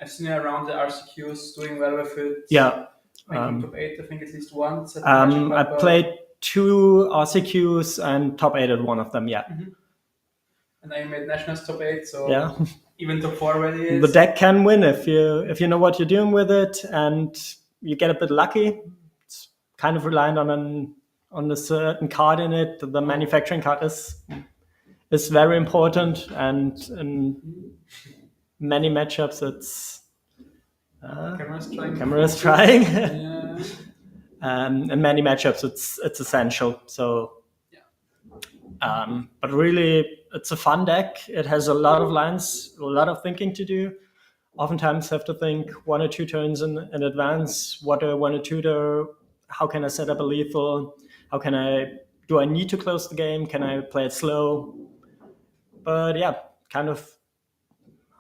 I've seen you around the RCQs doing well with it. Yeah. Making top 8, I think, at least once. I played 2 RCQs and top 8 at one of them, yeah. And I made Nationals top 8, so Yeah. even top 4 already is. The deck can win if you know what you're doing with it and you get a bit lucky. It's kind of reliant on a certain card in it. The manufacturing card is very important, and in many matchups it's Camera's trying. Yeah. In many matchups it's essential. So but really it's a fun deck. It has a lot of lines, a lot of thinking to do. Oftentimes have to think 1 or 2 turns in advance. What do I want to tutor? How can I set up a lethal? Do I need to close the game? Can I play it slow? But yeah, kind of,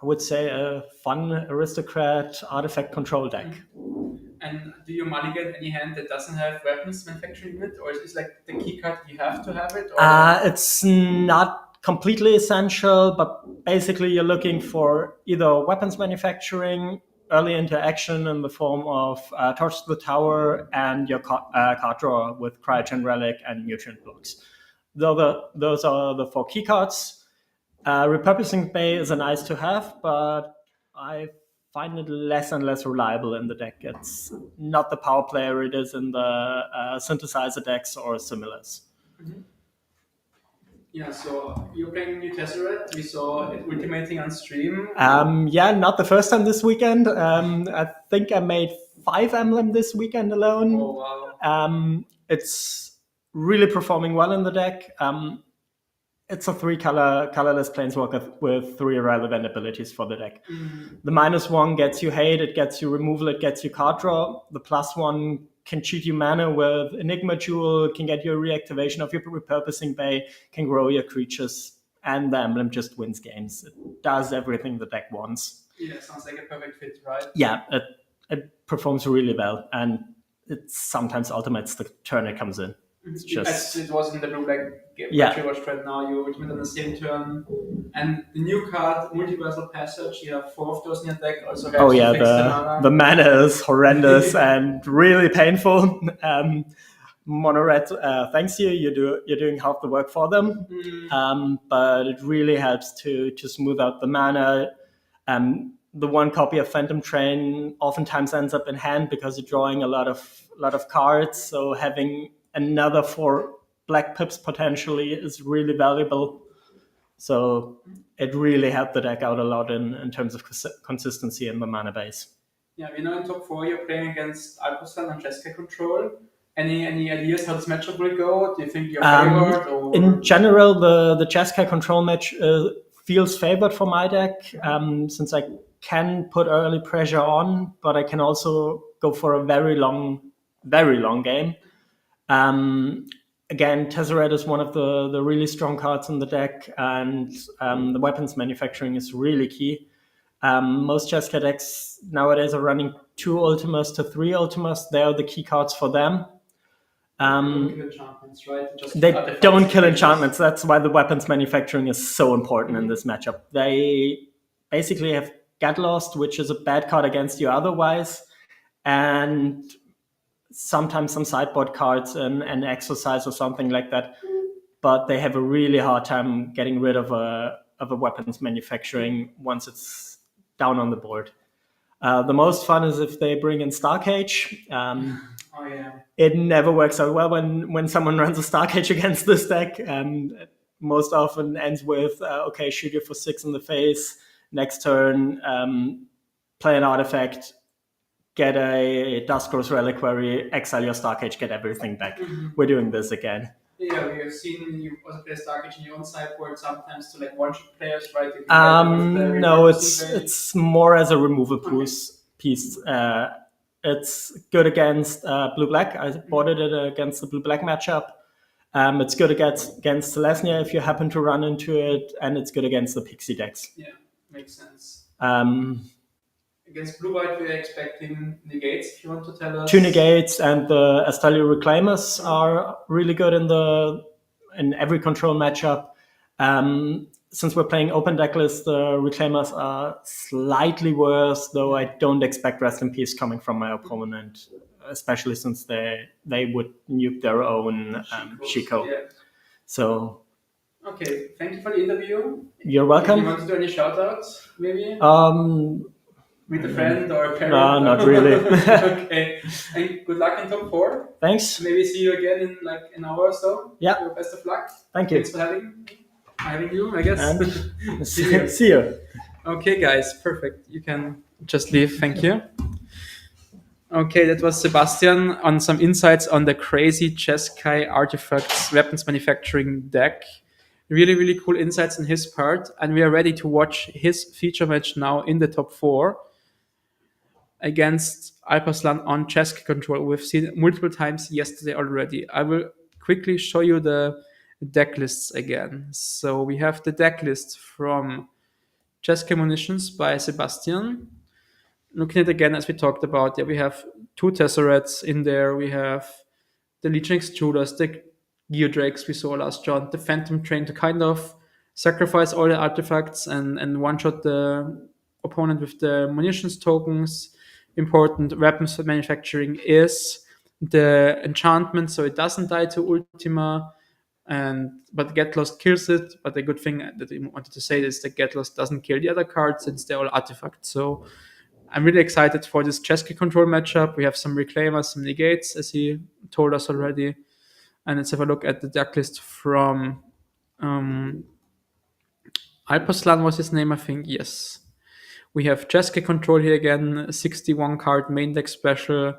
I would say, a fun aristocrat artifact control deck. And do you mulligan any hand that doesn't have weapons manufacturing in it? Or is it like the key card you have to have it? It's not completely essential, but basically you're looking for either weapons manufacturing, early interaction in the form of Torch to the Tower, and your card draw with Cryogen Relic and Nutrient Blocks. Those are the 4 key cards. Repurposing Bay is a nice to have, but I find it less and less reliable in the deck. It's not the power player it is in the synthesizer decks or similars. Yeah, so you're playing New Tesseract. We saw it ultimating on stream. Yeah, not the first time this weekend. I think I made 5 Emblem this weekend alone. Oh, wow. It's really performing well in the deck. It's a 3 colorless planeswalker with 3 irrelevant abilities for the deck. The -1 gets you hate, it gets you removal, it gets you card draw. The +1 can cheat you mana with Enigma Jewel, can get your reactivation of your repurposing bay, can grow your creatures, and the emblem just wins games. It does everything the deck wants. Yeah, sounds like a perfect fit, right? Yeah, it performs really well, and it sometimes ultimates the turn it comes in. It's just... As it was in the blue-black game, yeah. which we watched right now, you ultimate on the same turn. And the new card, Multiversal Passage, you have 4 of those in your deck. Also helps to fix the mana. The mana is horrendous and really painful. Mono-red thanks you. You're doing half the work for them. But it really helps to smooth out the mana. The 1 copy of Phantom Train oftentimes ends up in hand because you're drawing a lot of cards. So having another 4 black pips potentially is really valuable. So it really helped the deck out a lot in terms of consistency in the mana base. Yeah, we know in top 4 you're playing against Alphasan and Cheska Control. Any ideas how this matchup will go? Do you think you're favored? Or? In general, the Cheska Control match feels favored for my deck, since I can put early pressure on, but I can also go for a very long game. Again, Tesseract is one of the really strong cards in the deck, and the weapons manufacturing is really key. Most Cheska decks nowadays are running 2 Ultimas to 3 Ultimas. They are the key cards for them. Don't kill enchantments, right? They don't kill enchantments. That's why the weapons manufacturing is so important in this matchup. They basically have Get Lost, which is a bad card against you otherwise, and sometimes some sideboard cards and Exercise or something like that. But they have a really hard time getting rid of a weapons manufacturing once it's down on the board. The most fun is if they bring in Starcage. Oh, yeah. It never works out well when someone runs a Starcage against this deck. Most often ends with, okay, shoot you for 6 in the face. Next turn, play an artifact, get a Duskro's Reliquary, exile your Starcage, get everything back. We're doing this again. Yeah, we have seen you also play Starcage in your own sideboard sometimes to like one-shot players, right? You can get with the No, repurposing play. it's more as a removal piece. It's good against blue-black. I bought it against the blue-black matchup. It's good against Selesnya if you happen to run into it, and it's good against the Pixie decks. Yeah, makes sense. Against blue-white, we're expecting negates, if you want to tell us. 2 negates, and the Astali Reclaimers are really good in every control matchup. Since we're playing open deck list, the Reclaimers are slightly worse, though I don't expect Rest in Peace coming from my opponent, especially since they would nuke their own Shiko. Yeah. So. Okay, thank you for the interview. You're welcome. Do you want to do any shout-outs, maybe? With a friend or a parent? No, not really. Okay, and good luck in top 4. Thanks. Maybe see you again in like an hour or so. Yeah. Best of luck. Thank you. Thanks for having you, I guess. And see you. Okay, guys, perfect. You can just leave. Thank you. Okay, that was Sebastian on some insights on the crazy Jeskai Artifacts weapons manufacturing deck. Really, really cool insights on his part. And we are ready to watch his feature match now in the top 4 against Alpaslan on Jeskai control. We've seen it multiple times yesterday already. I will quickly show you the deck lists again. So we have the deck list from Jeskai Munitions by Sebastian. Looking at it again, as we talked about, we have 2 Tesserats in there. We have the Legion Extruders, the Geodrakes we saw last round, the Phantom Train to kind of sacrifice all the artifacts and one-shot the opponent with the munitions tokens. Important weapons for manufacturing is the enchantment, so it doesn't die to Ultima, but Get Lost kills it. But the good thing that I wanted to say is that Get Lost doesn't kill the other cards since they're all artifacts. So I'm really excited for this Jeskai control matchup. We have some Reclaimers, some Negates, as he told us already. And let's have a look at the deck list from Alpaslan was his name, I think. Yes. We have Jeskai control here again, 61 card main deck special,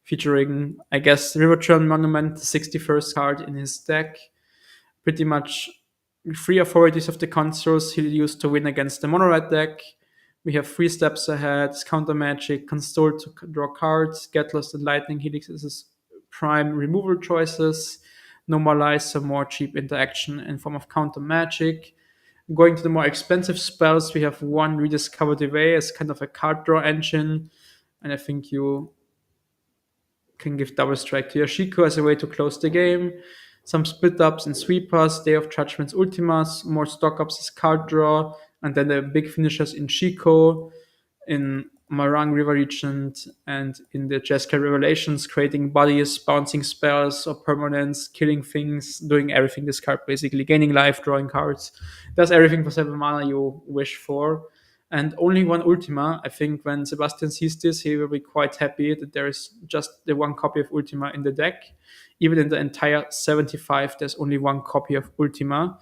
featuring, I guess, Riverchurn Monument, the 61st card in his deck. Pretty much 3 authorities of the consoles he'll use to win against the mono-red deck. We have 3 steps ahead, Counter Magic, Constore to draw cards, Get Lost and Lightning Helix as his prime removal choices, Normalize, some more cheap interaction in form of Counter Magic. Going to the more expensive spells, we have 1 Rediscover the Way as kind of a card draw engine, and I think you can give Double Strike to Yashiko as a way to close the game. Some split ups and sweepers, Day of Judgment's Ultimas, more stock ups as card draw, and then the big finishers in Shiko, in Marang River Regent, and in the Jeskai Revelations, creating bodies, bouncing spells or permanents, killing things, doing everything this card basically, gaining life, drawing cards. Does everything for 7 mana you wish for. And only 1 Ultima. I think when Sebastian sees this, he will be quite happy that there is just the 1 copy of Ultima in the deck. Even in the entire 75, there's only 1 copy of Ultima.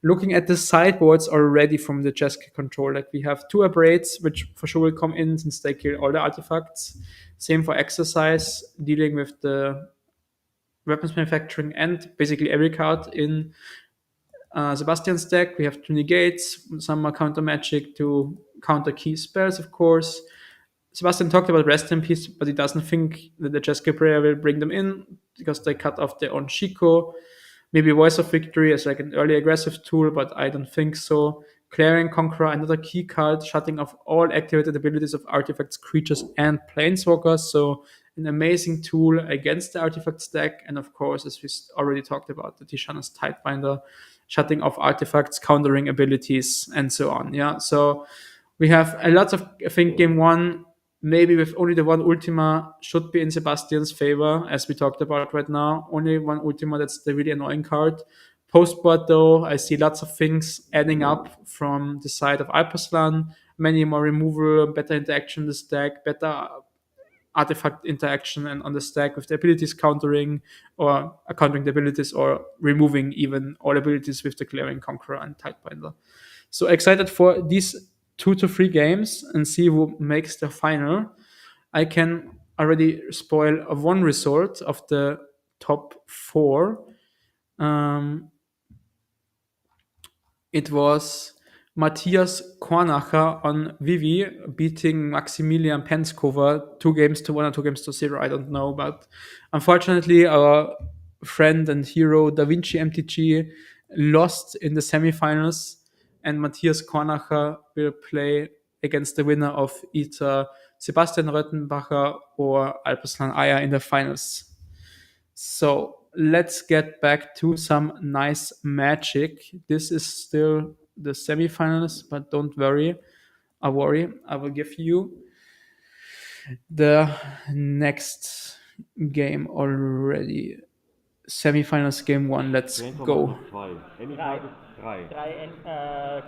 Looking at the sideboards already from the Jeskai control, like we have 2 Abrades, which for sure will come in since they kill all the artifacts. Same for Exercise, dealing with the weapons manufacturing and basically every card in Sebastian's deck. We have 2 Negates, some Counter Magic to counter key spells, of course. Sebastian talked about Rest in Peace, but he doesn't think that the Jeskai player will bring them in because they cut off their own Shiko. Maybe Voice of Victory as like an early aggressive tool, but I don't think so. Clarion Conqueror, another key card, shutting off all activated abilities of artifacts, creatures, and planeswalkers. So an amazing tool against the artifacts deck. And of course, as we already talked about, the Tishana's Tidebinder, shutting off artifacts, countering abilities, and so on. Yeah, so we have a lot of, I think, game 1, maybe with only the 1 Ultima, should be in Sebastian's favor, as we talked about right now. Only 1 Ultima, that's the really annoying card. Postboard, though, I see lots of things adding up from the side of Alpaslan. Many more removal, better interaction in the stack, better artifact interaction and on the stack with the abilities countering or countering the abilities or removing even all abilities with the Clarion Conqueror and Tidebinder. So excited for these 2 to 3 games and see who makes the final. I can already spoil one result of the top 4. It was Matthias Kornacher on Vivi beating Maximilian Penskova 2 games to 1 or 2 games to 0. I don't know, but unfortunately, our friend and hero Da Vinci MTG lost in the semifinals, and Matthias Kornacher will play against the winner of either Sebastian Röttenbacher or Alpeslan Aya in the finals. So let's get back to some nice magic. This is still the semifinals, but don't worry. I will give you the next game already. Semifinals game 1. Let's go.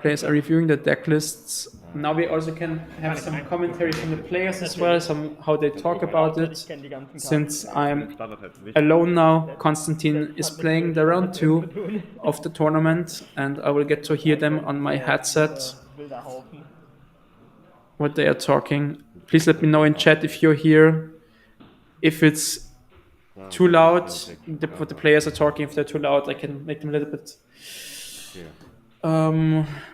Players are reviewing the deck lists. Now we also can have some commentary from the players as well, some how they talk about it. Since I'm alone now, Konstantin is playing the round 2 of the tournament, and I will get to hear them on my headset what they are talking. Please let me know in chat if you're here. If it's too loud, what the players are talking, if they're too loud, I can make them a little bit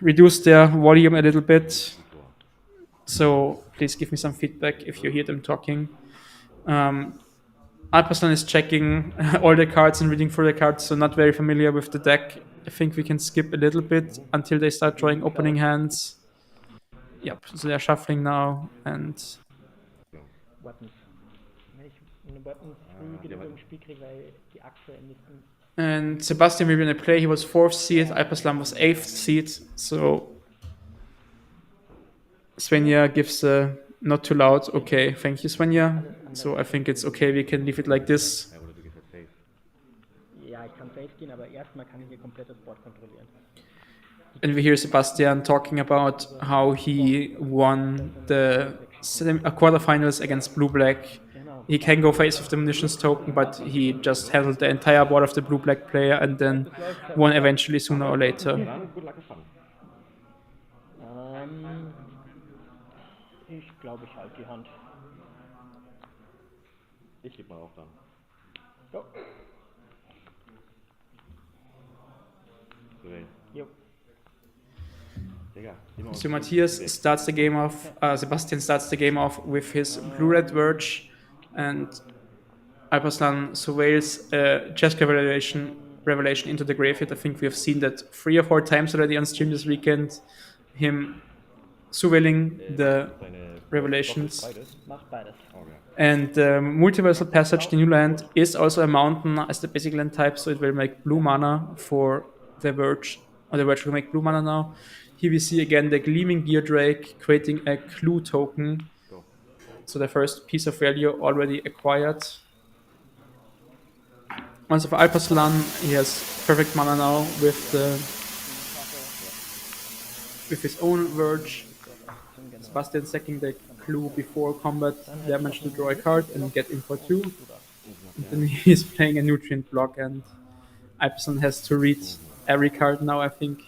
reduce their volume a little bit. So please give me some feedback if you hear them talking. Alpaslan is checking all the cards and reading through the cards, so not very familiar with the deck. I think we can skip a little bit until they start drawing opening hands. Yep, so they're shuffling now, and Weapons. Wenn ich eine Weapons früh genug im Spiel kriege, weil die aktuell nicht. And Sebastian will be in a play. He was 4th seed. Alpaslan was 8th seed. So Svenja gives a not too loud. Okay, thank you, Svenja. So I think it's okay. We can leave it like this. Ja, ich kann safe gehen, aber erstmal kann ich hier komplett das Board kontrollieren. And we hear Sebastian talking about how he won the quarterfinals against Blue Black. He can go face with the munitions token, but he just handled the entire board of the Blue Black player and then won eventually sooner or later. Ich glaube, ich halte die Hand. Ich gebe mal auf dann. Jo. Jo. So Matthias starts the game off, Sebastian starts the game off with his blue-red Verge, and Alpaslan surveils Jessica Revelation into the graveyard. I think we have seen that 3 or 4 times already on stream this weekend, him surveilling the Revelations. And Multiversal Passage, the new land, is also a mountain as the basic land type, so it will make blue mana for the Verge, or the Verge will make blue mana now. Here we see again the Gleaming Gear Drake creating a clue token. So the first piece of value already acquired. Also for Alpaslan, he has perfect mana now with his own Verge. Sebastian sacking the clue before combat damage to draw a card and get in for 2. And then he's playing a nutrient block, and Alpaslan has to read every card now, I think,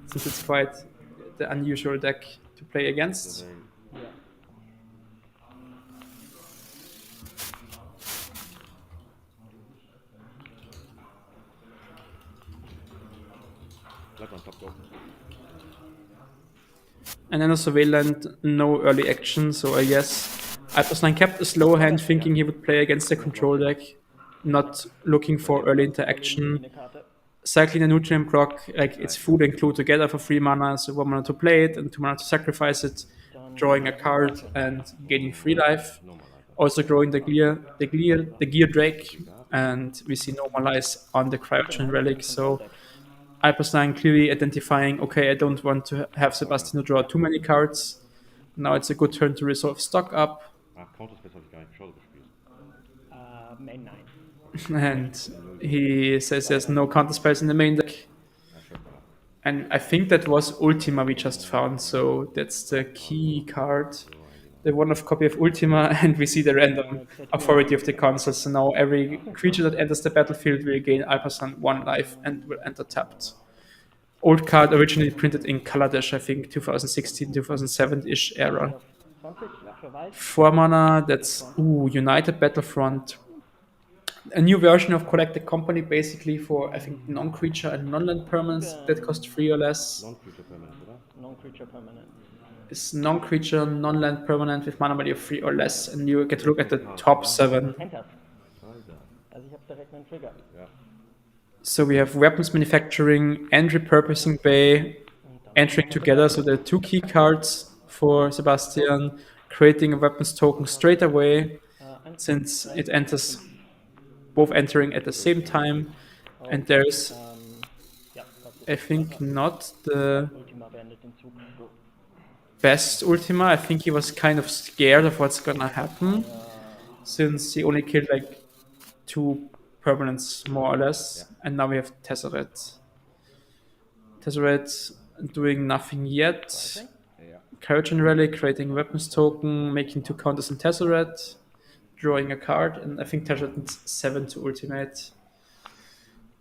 since it's quite the unusual deck to play against. And then a Surveillant, no early action, so I guess Alpaslan kept a slow hand thinking he would play against the control deck, not looking for early interaction. Cycling a nutrient block, like it's food and clue together for 3 mana, so 1 mana to play it and 2 mana to sacrifice it, drawing a card and gaining 3 life. Also growing the Gear Drake, and we see Normalize on the Cryogen Relic, so Alpaslan clearly identifying, okay, I don't want to have Sebastian draw too many cards. Now it's a good turn to resolve stock up. Main 9. And he says there's no counter spells in the main deck. And I think that was Ultima we just found, so that's the key card. The one-off copy of Ultima, and we see the random authority of the console. So now every creature that enters the battlefield will gain Alpaslan 1 life and will enter tapped. old card originally printed in Kaladesh, I think 2016, 2007-ish era. 20 für Weiß. 4 mana, that's United Battlefront. A new version of Collect the Company, basically for, I think, non-creature and non-land permanents that cost 3 or less. Non-creature permanent, oder? Non-creature permanent. It's non-creature, non-land permanent with mana value of 3 or less, and you get to look at the top 7. Enters. Alter. Also ich habe direkt einen Trigger. Ja. So we have Weapons Manufacturing and Repurposing Bay entering together, so there are 2 key cards for Sebastian, creating a weapons token straight away, since it enters, both entering at the same time, and there's, Ja, das ist I think, not the Ultima beendet den Zug. best Ultima. I think he was kind of scared of what's gonna happen, since he only killed like 2 permanents more or less, and now we have Tezzeret. Tezzeret doing nothing yet. Ja. Courage and Rally, creating weapons token, making 2 counters in Tezzeret, drawing a card, and I think Tezzeret needs 7 to ultimate.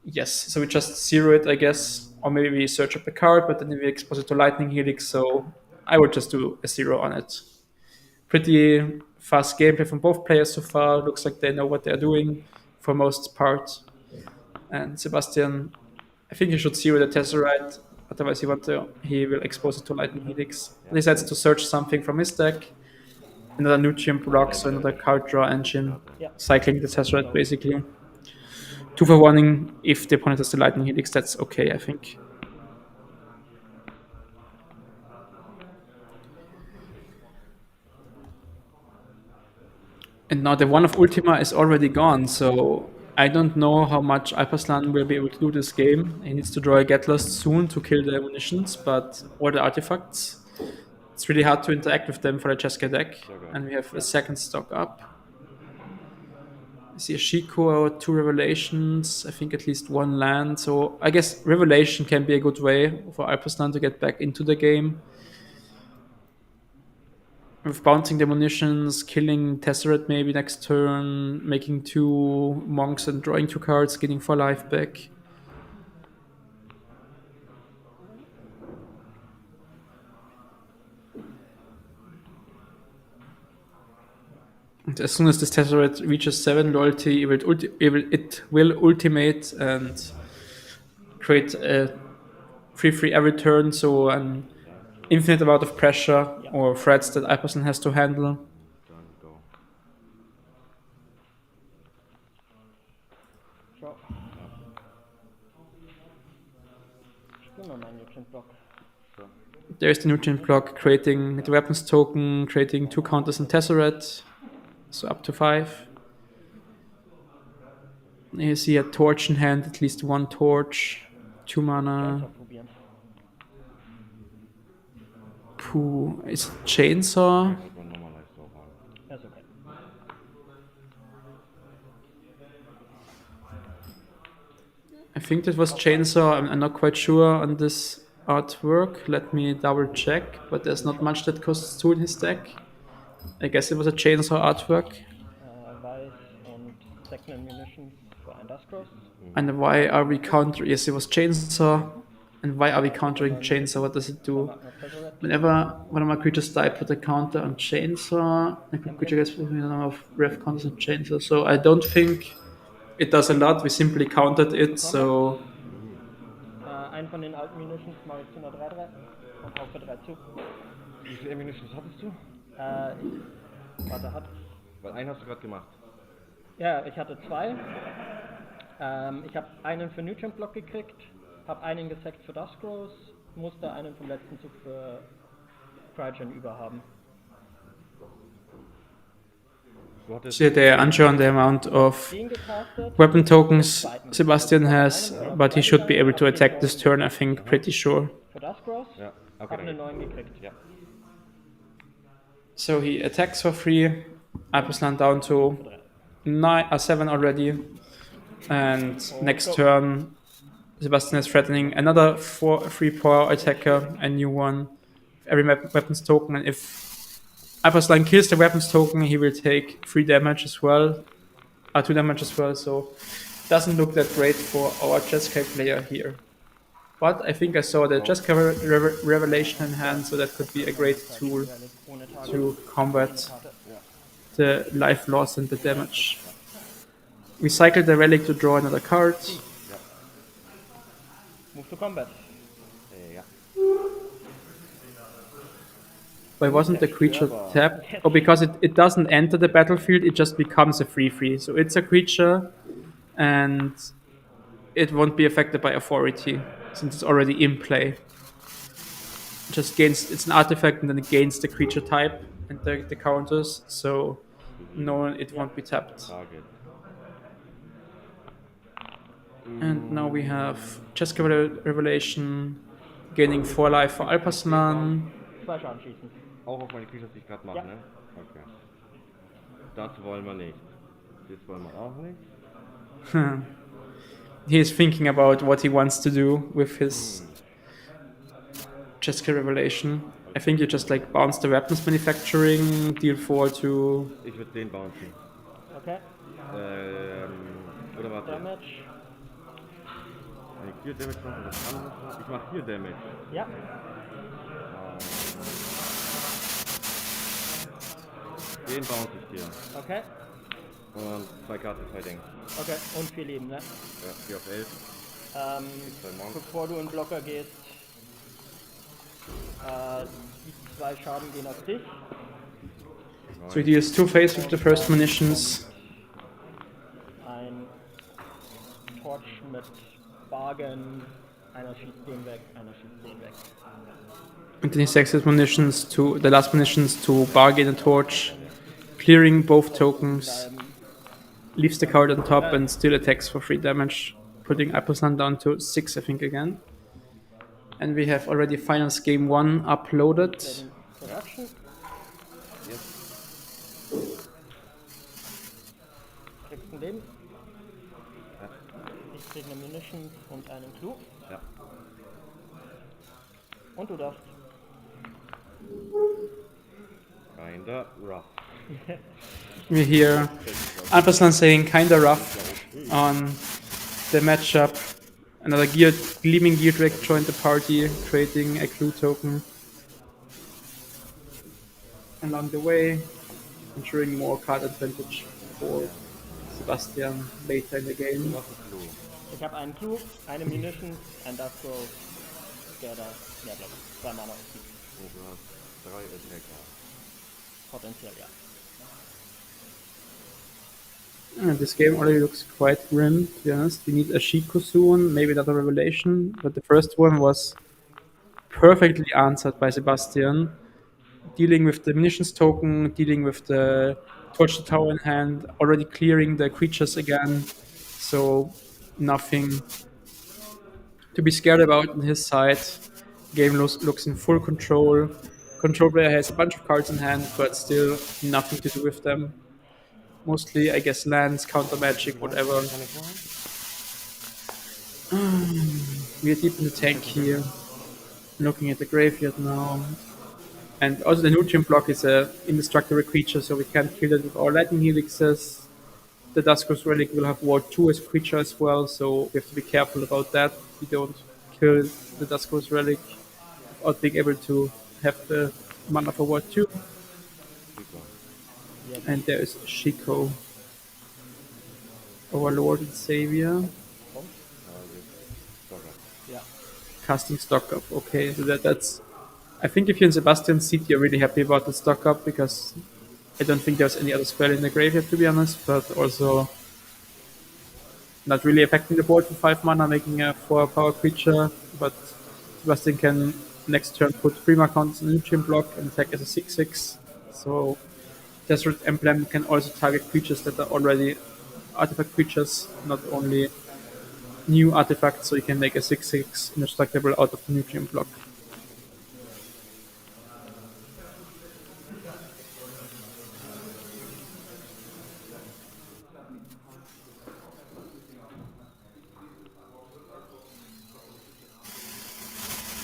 Yes, so we just zero it, I guess, or maybe we search up a card, but then we expose it to Lightning Helix, so I would just do a 0 on it. Pretty fast gameplay from both players so far. Looks like they know what they're doing for most part. And Sebastian, I think he should zero the Tesseract, otherwise he will expose it to Lightning Helix. He decides to search something from his deck. Another nutrient block, so another card draw engine, cycling the Tesseract basically. 2 for warning, if the opponent has the Lightning Helix, that's okay, I think. And now the one of Ultima is already gone, so I don't know how much Alpaslan will be able to do this game. He needs to draw a Get Lost soon to kill the munitions, but or the artifacts. It's really hard to interact with them for the Cheska deck, and we have a second stock up. I see a Shiko, 2 Revelations, I think at least 1 land, so I guess Revelation can be a good way for Alpaslan to get back into the game. With bouncing the munitions, killing Tesseract maybe next turn, making 2 monks and drawing 2 cards, getting 4 life back. And as soon as this Tesseract reaches 7 loyalty, it will ultimate and create a 3/3 every turn, so an infinite amount of pressure or threats that Alpaslan has to handle. Dann go. Ciao. Spiel mal meinen Nutrient-Block. There's the nutrient block, creating the weapons token, creating 2 counters in Tesseract, so up to 5. You see a torch in hand, at least 1 torch, 2 mana. Probieren. Is it Chainsaw? Sollte man normalerweise drauf haben. Ja, ist okay. I think that was Chainsaw. I'm not quite sure on this artwork. Let me double check, but there's not much that costs 2 in his deck. I guess it was a Chainsaw artwork. Weiß und Second Ammunition für ein Dustcross. And why are we countering? Yes, it was Chainsaw. And why are we countering Chainsaw? What does it do? Whenever one of my creatures die, put a counter on Chainsaw. The creature gets a number of ref counters on Chainsaw. So I don't think it does a lot. We simply countered it. So Einen von den alten Munitions mache ich zu einer 3-3 und auch für 3 zu. Wie viele Ammunitions hattest du? Warte, Weil einen hast du gerade gemacht. Ja, ich hatte 2. Ich habe einen für Nutrient Block gekriegt, habe einen gesackt für Dustcross, musste einen vom letzten Zug für Crygen über haben. Du hattest see there, unsure on the amount of Den gecastet. weapon tokens Sebastian has, but he should be able to attack this turn, I think, pretty sure. Für Dustcross. Ja, okay. Habe einen neuen gekriegt. Ja. So he attacks for free. Alpaslan down to 7 already. And next turn, Sebastian is threatening another 3 power attacker, a new one. Every weapons token, and if Alpaslan kills the weapons token, he will take 3 damage as well. 2 damage as well, so doesn't look that great for our Jeskai player here. But I think I saw the just revelation in hand, so that could be a great tool Relic ohne Target. to Ohne combat Karte. the life loss and the damage. We cycle the relic to draw another card. Move to combat. Ja. Why wasn't the creature tapped? Oh, because it doesn't enter the battlefield, it just becomes a 3/3. So it's a creature, and it won't be affected by authority, since it's already in play. It just gains, it's an artifact, and then it gains the creature type and the counters, so no, it won't be tapped. Target. And now we have Cheska Revelation, gaining 4 life for Alpaslan. 2 Schaden schießen. Auch auf meine Creatures, die ich gerade mache, Ja. ne? Okay. Das wollen wir nicht. Das wollen wir auch nicht. He is thinking about what he wants to do with his Cheska Revelation. I think you just like bounce the weapons manufacturing, deal 4 to. Ich würde den bouncen. Okay. Oder warte. Damage. Wenn ich 4 Damage mache, was anderes. Ich mache 4 Damage. Ja. Den bounce ich dir. Okay. Und 2 Karten Fighting. Okay. Und 4 Leben, ne? Ja, 4 auf 11. 2 Monks. Bevor du in Blocker gehst, die 2 Schaden gehen auf dich. So he deals 2 face with the first munitions. Ein Torch mit Bargain. Einer schießt den weg, einer schießt den weg. And then he sacks his munitions to the last munitions to bargain a torch, clearing both tokens, leaves the card on top and still attacks for 3 damage, putting Alpaslan down to 6, I think, again. And we have already Finals Game 1 uploaded. Corruption. Kriegst ein Leben. Ich krieg eine Munition und einen Clou. Ja. Und du darfst. Kinda rough. We hear Alpaslan saying kinda rough on the matchup. Another gleaming gear drake joined the party, creating a clue token. Along the way, ensuring more card advantage for Sebastian later in the game. Ich habe einen Clou, eine Munition, ein Dust Roll, der da mehr bleibt. 2 Mana auf die. Und du hast 3 Attacker. Potenziell, ja. This game already looks quite grim, to be honest. We need a Shiku soon, maybe another revelation, but the first one was perfectly answered by Sebastian. Dealing with the munitions token, dealing with the torch the tower in hand, already clearing the creatures again, so nothing to be scared about on his side. Game looks in full control. Control player has a bunch of cards in hand, but still nothing to do with them. Mostly, I guess, lands, counter magic, whatever. We are deep in the tank here. Looking at the graveyard now. And also the nutrient block is a indestructible creature, so we can't kill it with our lightning helixes. The Duskros Relic will have Ward 2 as creature as well, so we have to be careful about that. We don't kill the Duskros Relic without being able to have the mana for Ward 2. And there is Shiko, our Lord and Savior. Casting stock up. Okay, so that's. I think if you're in Sebastian's seat, you're really happy about the stock up because I don't think there's any other spell in the graveyard, to be honest. But also not really affecting the board for 5 mana, making a 4 power creature. But Sebastian can next turn put 3 more counters on the nutrient block and attack as a 6/6. So Desert Emblem can also target creatures that are already artifact creatures, not only new artifacts, so you can make a 6/6 indestructible out of the nutrient block.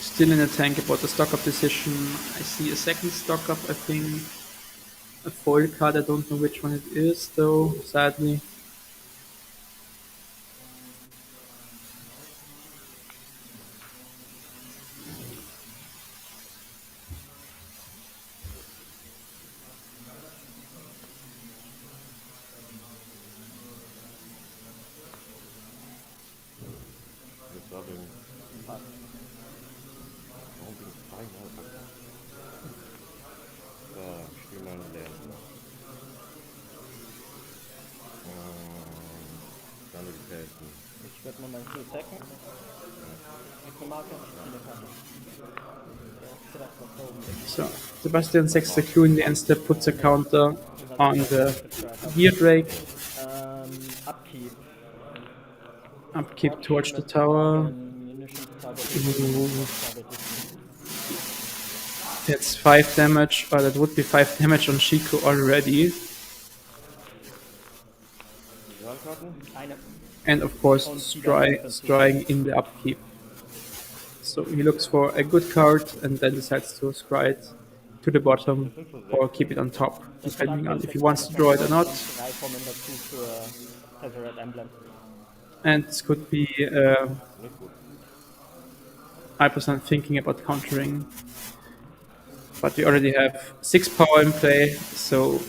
Still in a tank about the stock up decision. I see a second stock up, I think. A foil card, I don't know which one it is though, sadly. Doppeln. Passt. Warum bin ich zweimal verkackt? So, spiel mal einen leeren Block. Dann die Felsen. Ich würde mal meinen Spiel sacken. Krieg eine Marke, ziehe eine Karte. Ja, direkt was da oben ist. So, Sebastian sacks the clue in the end step, puts a counter on the gear drake, Upkeep. upkeep towards the tower. Munitions target. That's 5 damage, or that would be 5 damage on Shiko already. Karten? Eine. And of course, scrying in the upkeep. So he looks for a good card and then decides to scry it to the bottom or keep it on top, depending on if he wants to draw it or not. 3 kommen dazu für Tezzeret Emblem. And this could be Nicht gut. Hyperson thinking about countering. But we already have 6 power in play, so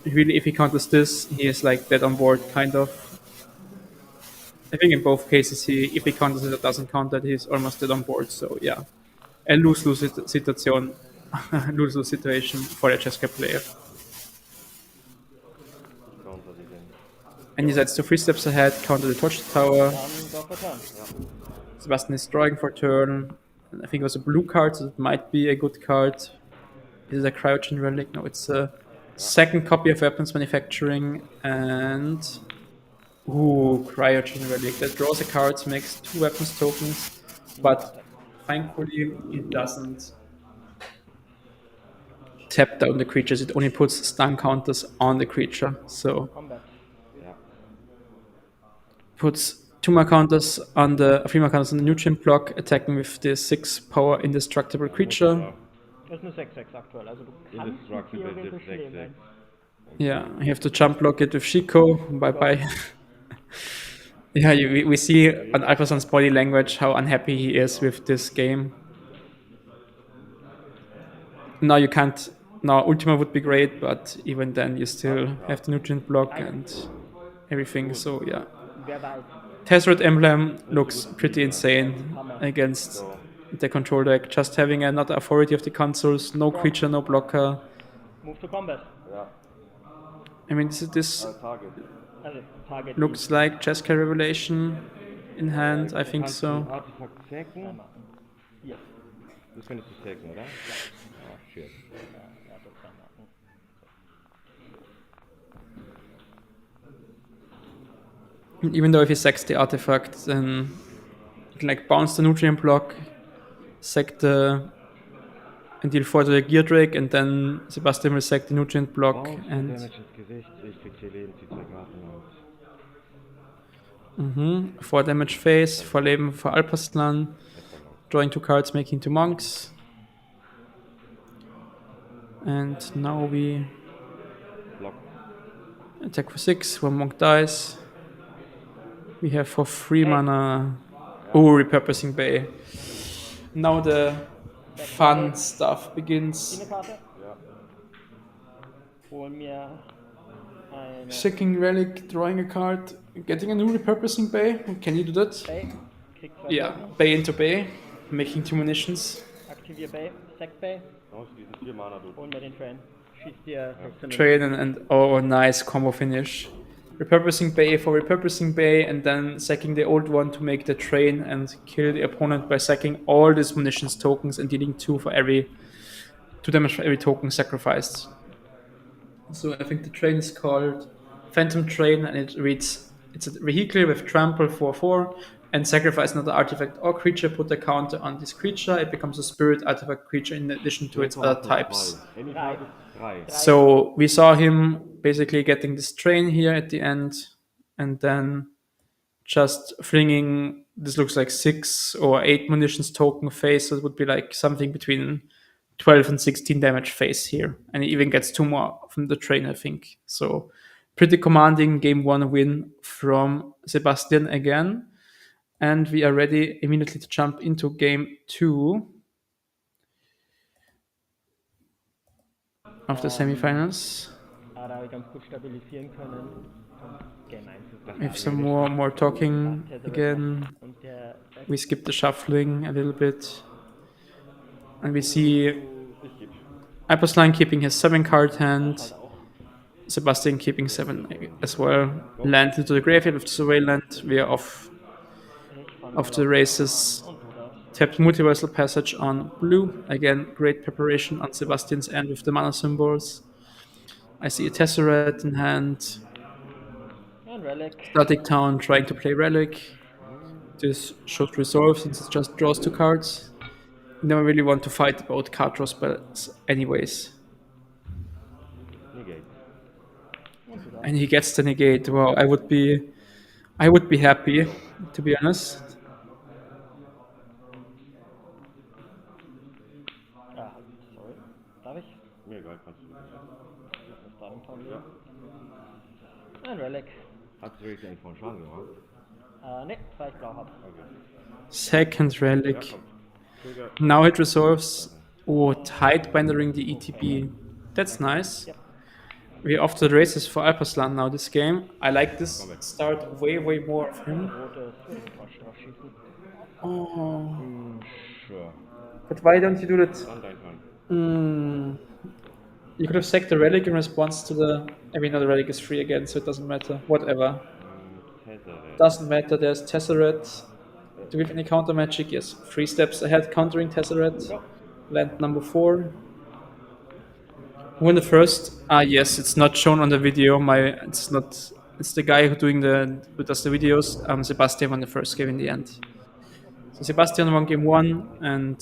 really if he counters this, he is like dead on board, kind of. I think in both cases, if he counters it or doesn't counter it, he's almost dead on board, so yeah. A lose-lose situation, lose-lose situation for the Cheska player. Counter die denn. And he decides to 3 steps ahead, counter the torch tower. Go for turn. Sebastian is drawing for turn. I think it was a blue card, so it might be a good card. Is it a Cryogen Relic? No, it's a second copy of Weapons Manufacturing. And... Ooh, Cryogen Relic. That draws a card, makes 2 weapons tokens. But thankfully, it doesn't tap down the creatures. It only puts stun counters on the creature. So Combat. Ja. puts 2 more counters on the 3 more counters on the nutrient block, attacking with the 6 power indestructible creature. Das ist eine 6-6 aktuell, also du kannst Indestructible theoretisch 6-6. leben. Yeah, you have to jump block it with Shiko. Bye bye. Yeah, we see on Alphason's body language how unhappy he is with this game. Now you can't. Now Ultima would be great, but even then you still have the nutrient block and everything. So yeah, Wer weiß. Tezzeret Emblem looks pretty insane against the control deck. Just having another authority of the consoles, no creature, no blocker. Move to combat. Ja. I mean, this Target. Also Target. looks like Cheska Revelation in hand. I think Kannst so. du ein Artefakt sacken? Hier. Das könntest du sacken, oder? Ah, shit. Ja, das kann machen. Even though if he sacks the artifact, then he can like bounce the nutrient block, sack the and deal 4 to the gear drake, and then Sebastian will sack the nutrient block Bounce and Damage ins Gesicht. Ich krieg 4 Leben, zieh 2 Karten aus. 4 damage face, 4 Leben for Alpaslan, drawing 2 cards, making 2 monks. And now we Block. attack for 6, 1 monk dies. We have for 3 mana. Oh, repurposing bay. Now the fun stuff begins. Zieh eine Karte. Hol mir eine Sacking relic, drawing a card, getting a new repurposing bay. Can you do that? Bay. Krieg 2 Yeah, Token. bay into bay, making 2 munitions. Aktivier Bay. Sack Bay. Aus diesen 4 Mana, du. Hol mir den Train. Schieß dir 16 Train and oh, nice combo finish. Repurposing bay for repurposing bay, and then sacking the old one to make the train and kill the opponent by sacking all these munitions tokens and dealing 2 damage for every token sacrificed. So I think the train is called Phantom Train, and it reads, it's a vehicle with trample 4/4, and sacrifice another artifact or creature, put a counter on this creature. It becomes a spirit artifact creature in addition to its other types. Any Drei. target? 3. So we saw him basically getting this train here at the end, and then just flinging, this looks like 6 or 8 munitions token face, so it would be like something between 12 and 16 damage face here. And he even gets 2 more from the train, I think. So pretty commanding game 1 win from Sebastian again. And we are ready immediately to jump into game 2 of the semifinals. Ah, da habe ich ganz gut stabilisieren können. Und Game 1 ist We have some more talking again. Und der We skip the shuffling a little bit. And we see Ich gebe. Hypersline keeping his 7-card hand, Halt auch. Sebastian keeping 7 as well. Land into the graveyard with the Surveillant. We are off Ich fang of mal the auf races. an und du darfst. Tapped Multiversal Passage on blue. Again, great preparation on Sebastian's end with the mana symbols. I see a Tesseract in hand. Ein Relic. Static Town trying to play Relic. This should resolve since it just draws 2 cards. You never really want to fight about card draw spells anyways. Negate. Und du darfst. And he gets the negate. Wow, I would be happy, to be honest. Ah, sorry. Darf ich? Mir egal, kannst du. Ich muss das Starting Town legen. Ein Relic. Hat es wirklich eigentlich von Schaden gemacht? Ne, weil ich blau hab. Okay. Second Relic. Komm. Trigger. Now it resolves. Oh, Tidebindering the ETB. That's nice. Yep. We're off to the races for Alperslan now this game. I like this start way more of him. Rotes würde ich Quatsch drauf schießen. Oh, Sure. but why don't you do that? Dann dein Turn. You could have sacked the relic in response to the... I mean, no, the relic is free again, so it doesn't matter. Whatever. Tesseract. Doesn't matter, there's Tesseract. Do we have any counter magic? Yes. 3 steps ahead, countering Tesseract. Land number 4. Who won the first? Ah, yes, it's not shown on the video. It's the guy who does the videos. Sebastian won the first game in the end. So Sebastian won game 1, and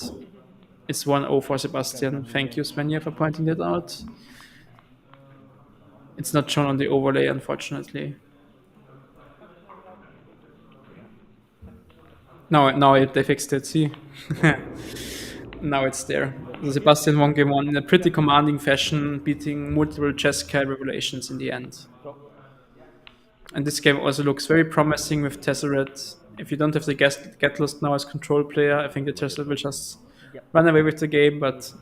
it's 1-0 for Sebastian. Thank you, Svenja, for pointing that out. It's not shown on the overlay, unfortunately. Now they fixed it, see? Now it's there. So Sebastian won game 1 in a pretty commanding fashion, beating multiple Chess-Kai revelations in the end. And this game also looks very promising with Tesseract. If you don't have the get lost now as control player, I think the Tesseract will just run away with the game, but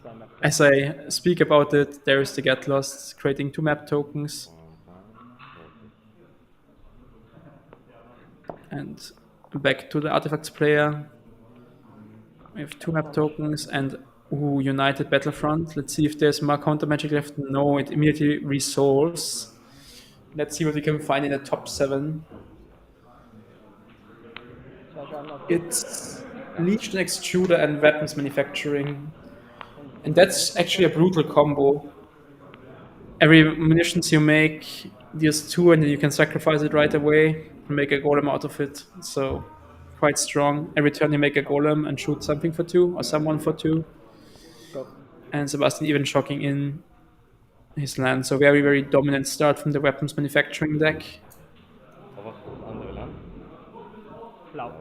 as I speak about it, there is the get lost, creating 2 map tokens. And back to the artifacts player. We have 2 map tokens and United Battlefront. Let's see if there's more counter magic left. No, it immediately resolves. Let's see what we can find in the top 7. It's Legion Extruder and Weapons Manufacturing. And that's actually a brutal combo. Every munitions you make deals 2 and then you can sacrifice it right away and make a golem out of it. So quite strong. Every turn you make a golem and shoot something for 2 or someone for 2. And Sebastian even shocking in his land. So very dominant start from the Weapons Manufacturing deck. Aber was ist das andere Land? Blau.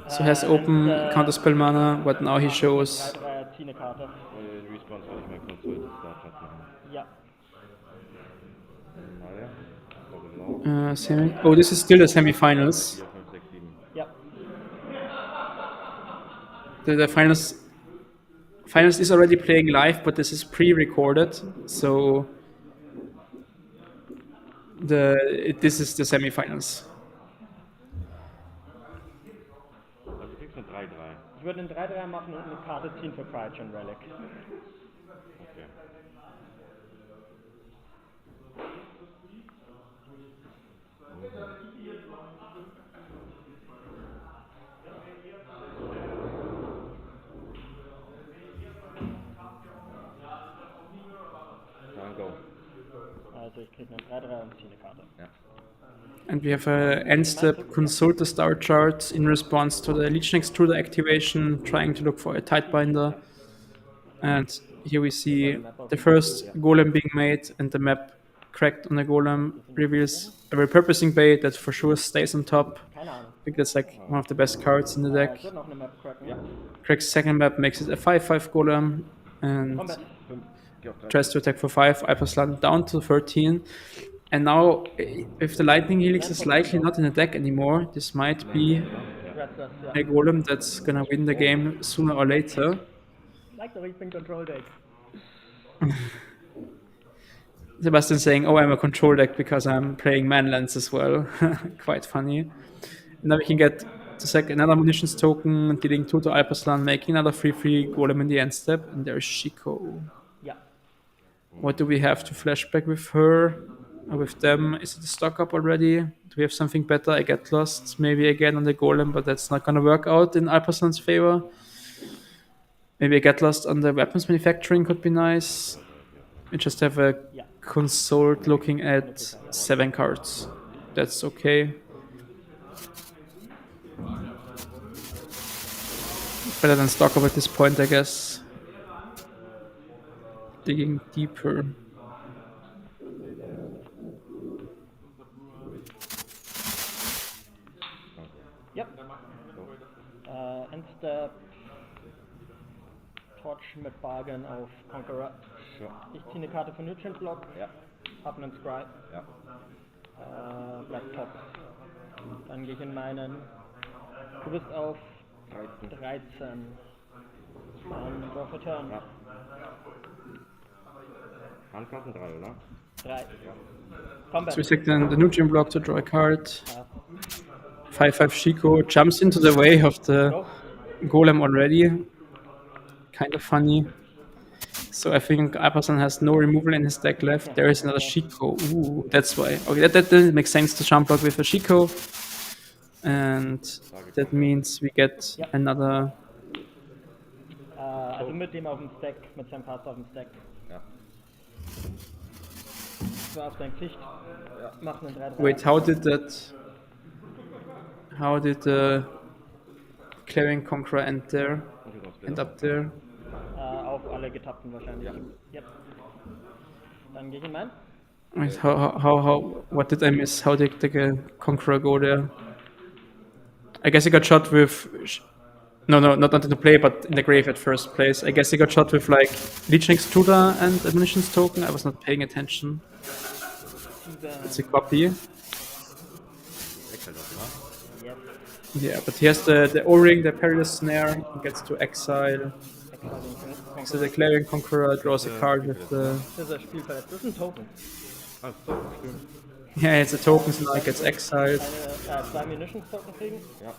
So has open counterspell mana, but now he shows 3-3, zieh eine Karte. Response, weil ich mein Konsoles Start machen. Ja. Oh, this is still the semi-finals. 4, 5, 6, 7. Ja. The finals is already playing live, but this is pre-recorded, so this is the semi-finals. Also du kriegst eine 3-3. Ich würde einen 3-3 machen und eine Karte ziehen für Pride und Relic. Okay. Dann go. Also ich kriege einen 3-3 und ziehe eine Karte. Ja. And we have a end step, consult the star chart in response to the Legion Extruder activation, trying to look for a Tidebinder. And here we see the first golem being made and the map cracked on the golem reveals a repurposing bait that for sure stays on top. Keine Ahnung. I think that's like one of the best cards in the deck. Ich würde noch eine Map cracken. Ja. Cracks second map, makes it a 5-5 golem and Combat. 5. Geh auf 3. tries to attack for 5. Alperslan down to 13. And now, if the Lightning Helix is likely not in the deck anymore, this might be Restless, ja. a golem that's gonna win the game sooner or later. Like the Reaping Control Deck. Sebastian saying, "Oh, I'm a control deck because I'm playing Manlands as well." Quite funny. And now we can get the second another munitions token, dealing 2 to Alpaslan, making another 3/3 golem in the end step, and there's Shiko. Yeah. What do we have to flashback with her? Or with them? Is it a stock up already? Do we have something better? I get lost maybe again on the golem, but that's not gonna work out in Alpaslan's favor. Maybe I get lost on the weapons manufacturing could be nice. We just have a Yeah. consort looking at 7 cards. That's okay. Better than stock up at this point, I guess. Digging deeper. Yep. Endstep. Torch mit Bargain auf Conqueror. Ja. Ich ziehe eine Karte von Nutrient Block. Ja. Hab einen Scry. Ja. Bleib top. Dann gehe ich in meinen. Du bist auf 13. Dann Draw for Turn. Ja. Handkarten 3, oder? 3. Combat. So we select the nutrient block to draw a card. 5/5 Shiko jumps into the way of the Go. golem already. Kind of funny. So I think Alparslan has no removal in his deck left. There is another Shiko. Ooh, that's why. Okay, that makes sense to jump block with a Shiko. And that means we get Ja. another. Also mit dem auf dem Stack, mit seinem Pass auf dem Stack. Ja. So auf dein Gesicht. Mach einen 3/3. Wait, how did the Clearing Conqueror end there? End up there? Auf alle getappten wahrscheinlich. Ja. Yep. Dann gehe ich in meinen. Wait, what did I miss? How did the Conqueror go there? I guess he got shot with. No, not into play, but in the grave at first place. I guess he got shot with like Legion Extruder and a munitions token. I was not paying attention. It's a copy. Wechselt das, oder? Yes. Yeah, but he has the O-Ring, the Perilous Snare, he gets to exile. So the Clarion Conqueror draws a card with the. Das ist ein Spielfeld. Das ist ein Token. Ah, so, stimmt. Yeah, it's a token, so now it gets exiled. 2 Munitions Token kriegen. Ja.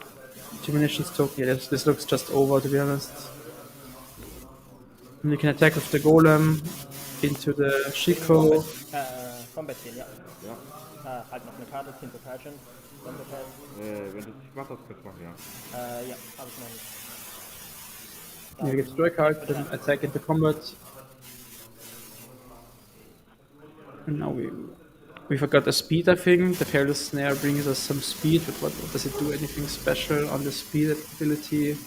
2 munitions token, yeah, this looks just over to be honest. And you can attack with the Golem into the Shiko. Combat ziehen, ja. Ja. Halt noch eine Karte, 10 Protection. Wenn du es machst, kannst du machen, ja. Ja, hab ich noch nicht. You get to draw a card, then attack into combat. And now we forgot the speed, I think. The Perilous Snare brings us some speed, but what does it do? Anything special on the speed ability?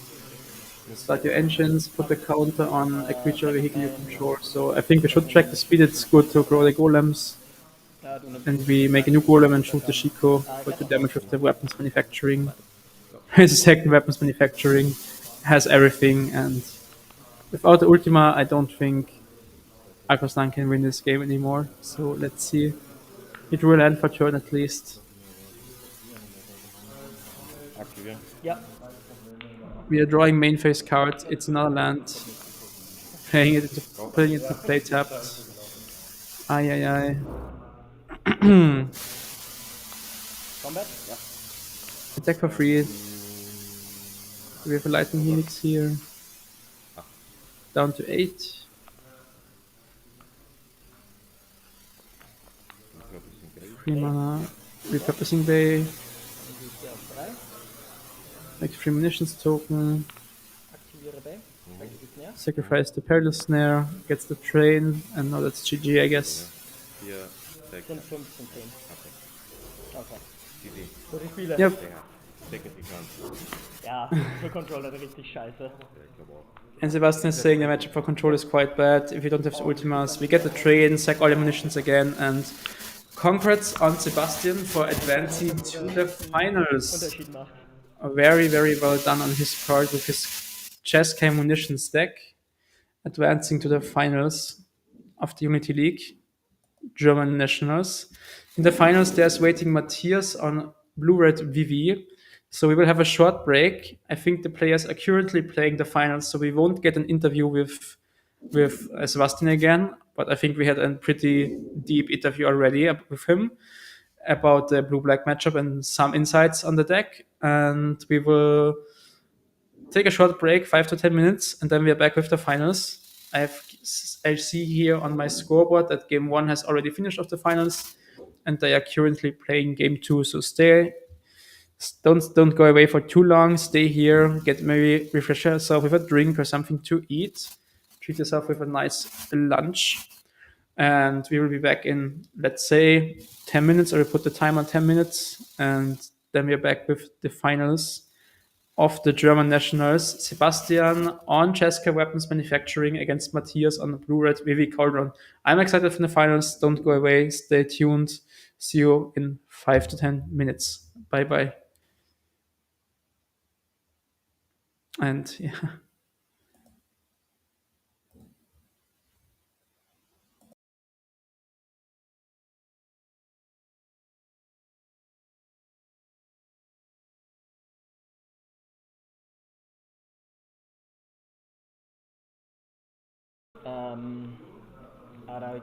Start your engines, put the counter on a creature vehicle you control. So I think we should track the speed, it's good to grow the golems. And we make a new golem and shoot the Shiko for the damage with the weapons manufacturing. The second weapons manufacturing has everything, and without the Ultima, I don't think Alparslan can win this game anymore. So let's see. He drew a land for turn at least. Aktivieren. Ja. We are drawing main phase cards. It's another land. Putting it into play tapped. Aye. Combat? Ja. Attack for free. We have a lightning helix here. Down to 8. Free mana. Repurposing Bay. Dann gehe ich hier auf 3. Make 3 munitions token. Aktiviere Bay. Aktiviere Snare. Sacrifice the Perilous Snare. Gets the train. And now that's GG, I guess. 4, 6, Sind 15, 10. Okay. GG. So die Spiele. Yep. Ja. Signifikant. Ja, für Controller richtig scheiße. Ja, ich glaube auch. And Sebastian is saying the matchup for control is quite bad. If you don't have the ultimas, we get the train, sack all the munitions again, and congrats on Sebastian for advancing to the finals. Unterschied macht. Very, very well done on his part with his chess cam munitions deck, advancing to the finals of the Unity League, German nationals. In the finals, there's waiting Matthias on Blue-Red VV. So we will have a short break. I think the players are currently playing the finals, so we won't get an interview with with Sebastian again, but I think we had a pretty deep interview already with him about the blue-black matchup and some insights on the deck. And we will take a short break, 5 to 10 minutes, and then we are back with the finals. I see here on my scoreboard that game 1 has already finished of the finals, and they are currently playing game 2. So don't go away for too long. Stay here, get maybe refresh yourself with a drink or something to eat. Treat yourself with a nice lunch, and we will be back in, let's say, 10 minutes, or we put the time on 10 minutes, and then we are back with the finals of the German nationals. Sebastian on Cheska Weapons Manufacturing against Matthias on the Blue-Red Vivi Cauldron. I'm excited for the finals. Don't go away. Stay tuned. See you in 5 to 10 minutes. Bye-bye. And yeah. Are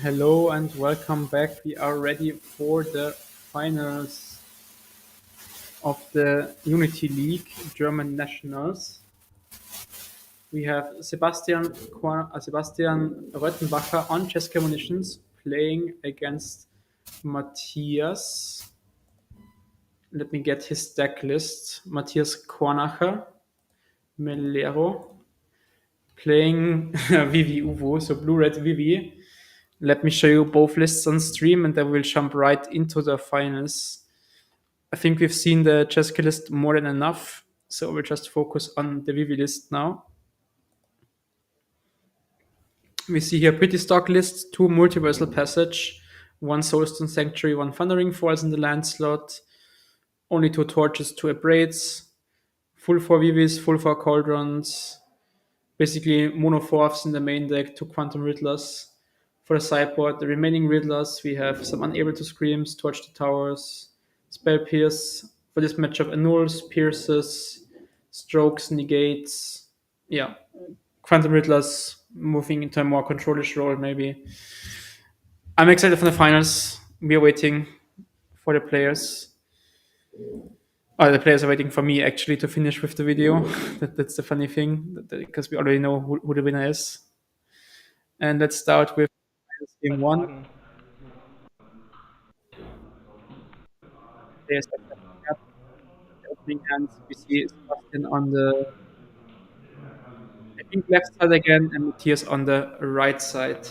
Hello and welcome back. We are ready for the finals of the Unity League German Nationals. We have Sebastian Röttenbacher on Cesca Munitions playing against Matthias. Let me get his deck list. Matthias Kornacher, Melero, playing Vivi Uvo, so Blue Red Vivi. Let me show you both lists on stream and then we'll jump right into the finals. I think we've seen the Cesca list more than enough, so we'll just focus on the Vivi list now. We see here pretty stock lists, 2 Multiversal Passage, 1 Soulstone Sanctuary, 1 Thundering Falls in the land slot, only 2 Torches, 2 Abrades, full 4 Vivis, full 4 Cauldrons, basically mono 4s in the main deck, 2 Quantum Riddlers. For the sideboard, the remaining Riddlers, we have some Unable to Screams, Torch the Towers, Spell Pierce. For this matchup, Annuls, Pierces, Strokes, Negates. Yeah, Quantum Riddlers moving into a more controlish role, maybe. I'm excited for the finals. We are waiting for the players. The players are waiting for me actually to finish with the video. That's the funny thing, because we already know who the winner is. And let's start with game Bei 1. Fragen. Players have the opening hands. We see Sebastian on the, I think, left side again, and Matthias on the right side.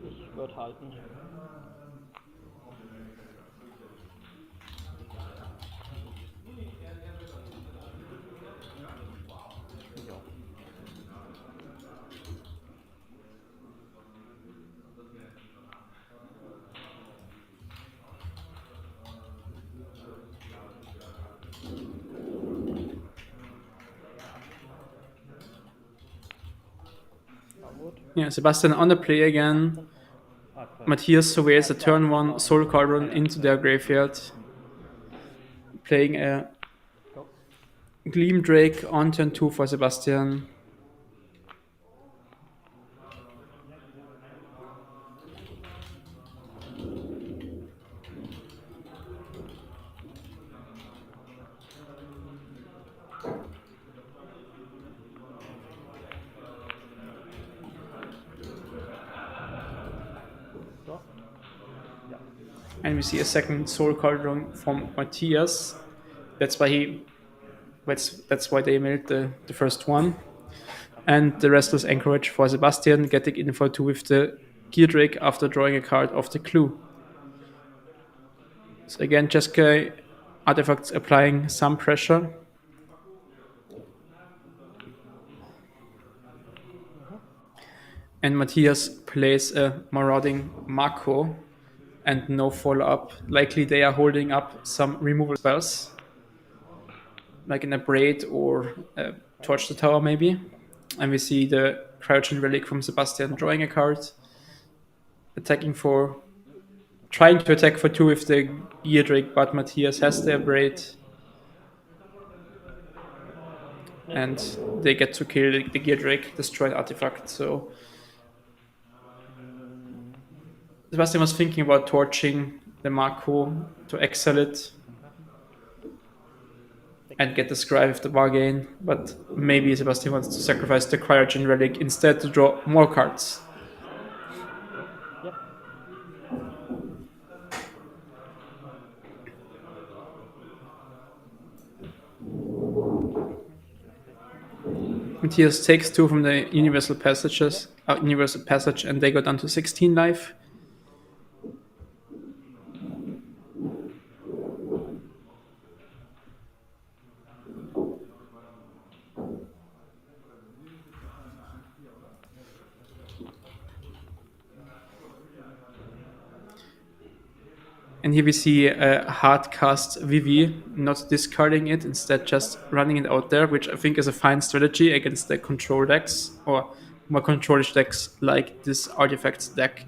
Ich würde halten. Ja. Ja, gut. Yeah, Sebastian on the play again. Matthias surveys a turn 1 Soul Cauldron into their graveyard, playing a Go. Gleam Drake on turn 2 for Sebastian. So. Ja. And we see a second Soul Cauldron from Matthias. That's why they made the first one. And the Restless Anchorage for Sebastian, getting in for 2 with the Gear Drake after drawing a card off the clue. So again, Cesca artifacts applying some pressure. And Matthias plays a Marauding Mako and no follow-up. Likely they are holding up some removal spells, like an Abrade or Torch the Tower maybe. And we see the Crouching Relic from Sebastian drawing a card, trying to attack for 2 with the Gear Drake, but Matthias has the Abrade. And they get to kill the Gear Drake, destroy the artifact. So Sebastian was thinking about torching the Mako to exile it and get the Scribe with the bargain, but maybe Sebastian wants to sacrifice the Cryogen Relic instead to draw more cards. Yep. Matthias takes 2 from the Universal Passage, and they go down to 16 life. And here we see a hard cast Vivi, not discarding it, instead just running it out there, which I think is a fine strategy against the control decks or more controlish decks like this Artifacts deck.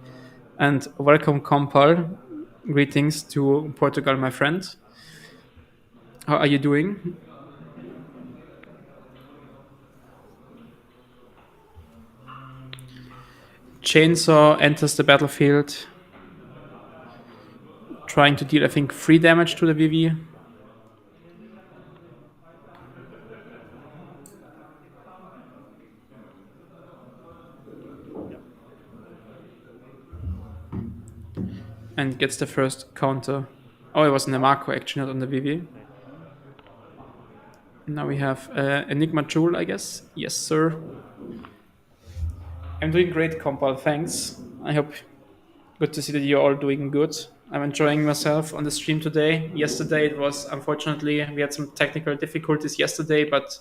And welcome, Compal. Greetings to Portugal, my friend. How are you doing? Chainsaw enters the battlefield, trying to deal, I think, 3 damage to the VV. And gets the first counter. Oh, it was in the Marco actually, not on the VV. Now we have Enigma Jewel, I guess. Yes, sir. I'm doing great, Compal. Thanks. I hope good to see that you're all doing good. I'm enjoying myself on the stream today. Yesterday it was, unfortunately, we had some technical difficulties yesterday, but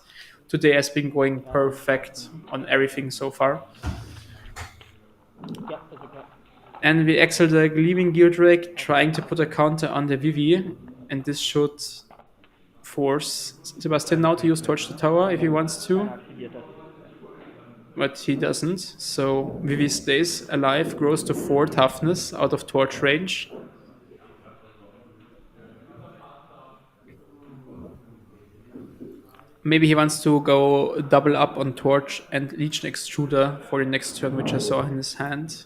today has been going perfect on everything so far. Ja, ist okay. And we exiled the Gleaming Geodrake, trying to put a counter on the Vivi, and this should force Sebastian now to use Torch the Tower if he wants to, Aktiviert das. but he doesn't. So Vivi stays alive, grows to 4 toughness out of Torch range. Maybe he wants to go double up on Torch and Legion Extruder for the next turn, which I saw in his hand.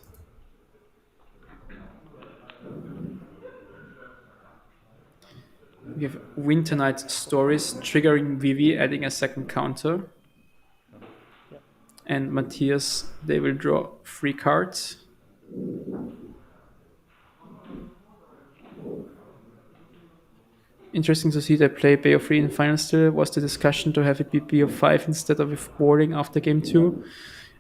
We have Winter Night Stories triggering Vivi, adding a second counter. And Matthias, they will draw 3 cards. Interesting to see they play BO3 in final still. Was the discussion to have it be BO5 instead of with boarding after game 2?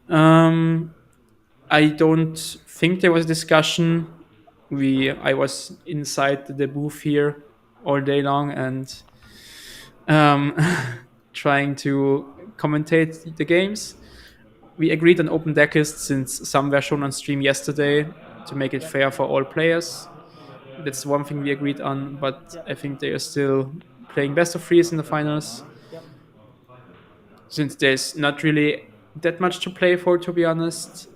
I don't think there was a discussion. I was inside the booth here all day long and trying to commentate the games. We agreed on open deck lists since some were shown on stream yesterday to make it fair for all players. That's one thing we agreed on, but I think they are still playing best of 3s in the finals. Since there's not really that much to play for, to be honest.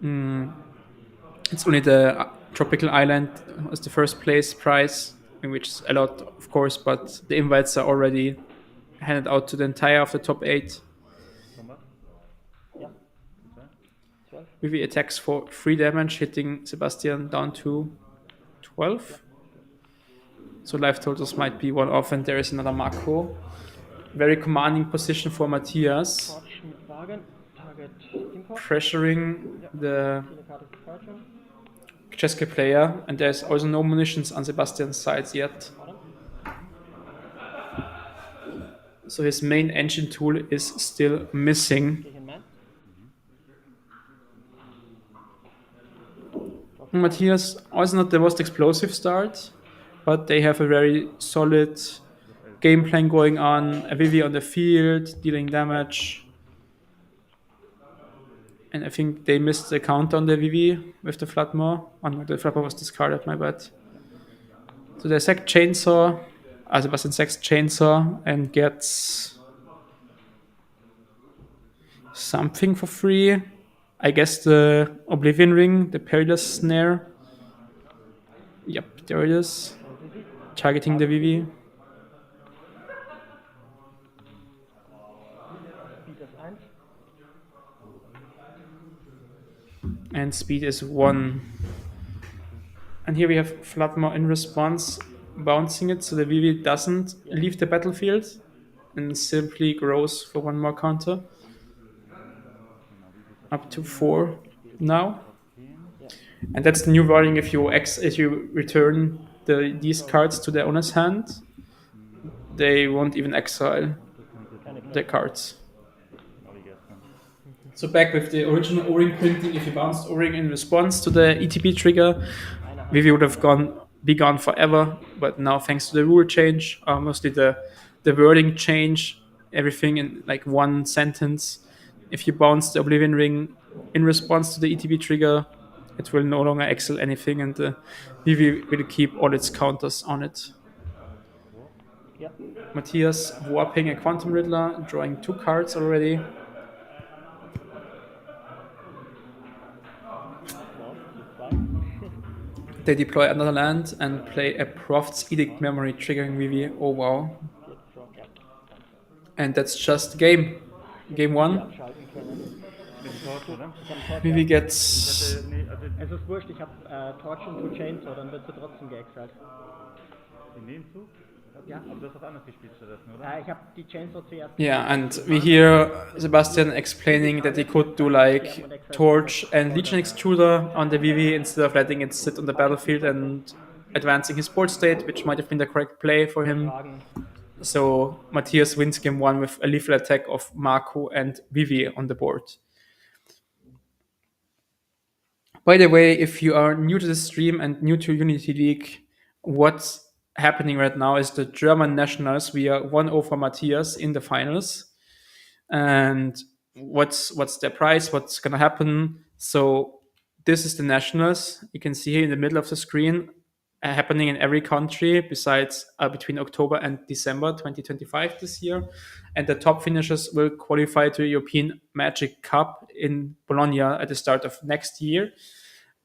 It's only the Tropical Island was the first place prize, which is a lot, of course, but the invites are already handed out to the entire of the top 8. Ja. 12. Vivi attacks for 3 damage, hitting Sebastian down to 12. So life totals might be 1 off, and there is another Marco. Very commanding position for Matthias. Torch mit Wagen. Target Import. Pressuring the Viele Karte für Freischirm. Cesca player, and there's also no munitions on Sebastian's sides yet. So his main engine tool is still missing. Gehe ich in Man. Matthias also not the most explosive start, but they have a very solid game plan going on. A Vivi on the field, dealing damage. And I think they missed the count on the Vivi with the Flatmore. Oh no, the Flatmore was discarded, my bad. So they sack Chainsaw, Sebastian sacks Chainsaw and gets something for free. I guess the Oblivion Ring, the Perilous Snare. Yep, there it is. Targeting the Vivi. Speed ist 1. And speed is 1. And here we have Flatmore in response, bouncing it so the Vivi doesn't leave the battlefield and simply grows for 1 more counter. Up to 4 now. And that's the new wording if you return these cards to their owner's hand, they won't even exile the cards. So back with the original O-ring printing, if you bounced O-ring in response to the ETB trigger, Vivi would have be gone forever. But now, thanks to the rule change, mostly the wording change, everything in like 1 sentence. If you bounce the Oblivion Ring in response to the ETB trigger, it will no longer exile anything, and the Vivi will keep all its counters on it. Ja. Matthias warping a Quantum Riddler, drawing 2 cards already. They deploy another land and play a Prophet's Edict Memory, triggering Vivi. Oh wow. And that's just game 1. Abschalten können. bisschen Torch, oder? Ich hab Torch, Vivi ja. gets. Nee, also Es ist wurscht, ich hab Torch und Two Chainsaw, dann wird sie trotzdem geexalt. in dem Zug? Ja. Aber du hast was anderes gespielt stattdessen, oder? Ich habe die Chainsaw zuerst. Yeah, and we hear Sebastian explaining that he could do like Torch and Legion Extruder on the VV instead of letting it sit on the battlefield and advancing his board state, which might have been the correct play for him. Fragen. So Matthias wins game 1 with a lethal attack of Marco and Vivi on the board. By the way, if you are new to the stream and new to Unity League, what's happening right now is the German nationals. We are 1-0 for Matthias in the finals. And what's their prize? What's gonna happen? So this is the nationals. You can see here in the middle of the screen, happening in every country besides between October and December 2025 this year. And the top finishers will qualify to the European Magic Cup in Bologna at the start of next year.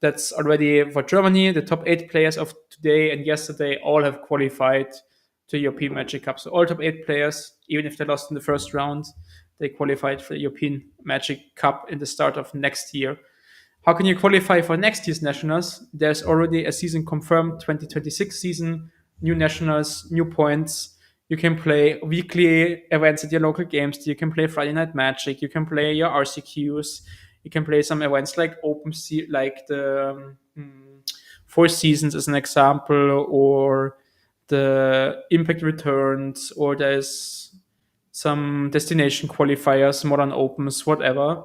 That's already for Germany. The top 8 players of today and yesterday all have qualified to European Magic Cup. So all top 8 players, even if they lost in the first round, they qualified for the European Magic Cup in the start of next year. How can you qualify for next year's nationals? There's already a season confirmed, 2026 season, new nationals, new points. You can play weekly events at your local games. You can play Friday Night Magic. You can play your RCQs. You can play some events like like the Four Seasons as an example, or the Impact Returns, or there's some destination qualifiers, modern opens, whatever.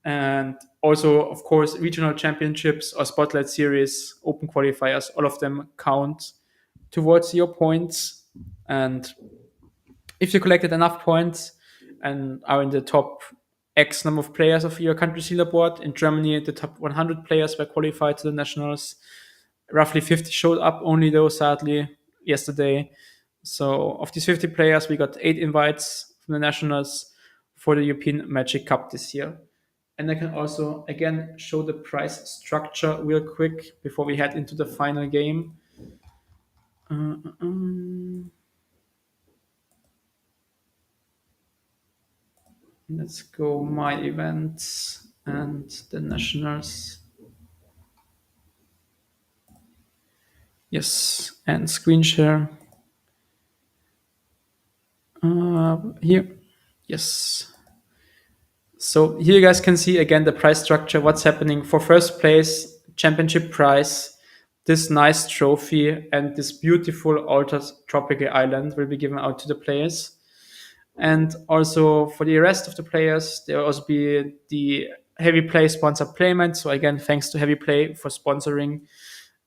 And also, of course, regional championships or spotlight series, open qualifiers, all of them count towards your points. And if you collected enough points and are in the top X number of players of your country's leaderboard, in Germany, the top 100 players were qualified to the nationals. Roughly 50 showed up only, though, sadly, yesterday. So of these 50 players, we got 8 invites from the nationals for the European Magic Cup this year. And I can also, again, show the price structure real quick before we head into the final game. Let's go my events and the nationals. Yes, and screen share. Here, yes. So here you guys can see again the price structure, what's happening for first place, championship prize, this nice trophy, and this beautiful altered tropical island will be given out to the players. And also for the rest of the players, there will also be the Heavy Play sponsor payment. So again, thanks to Heavy Play for sponsoring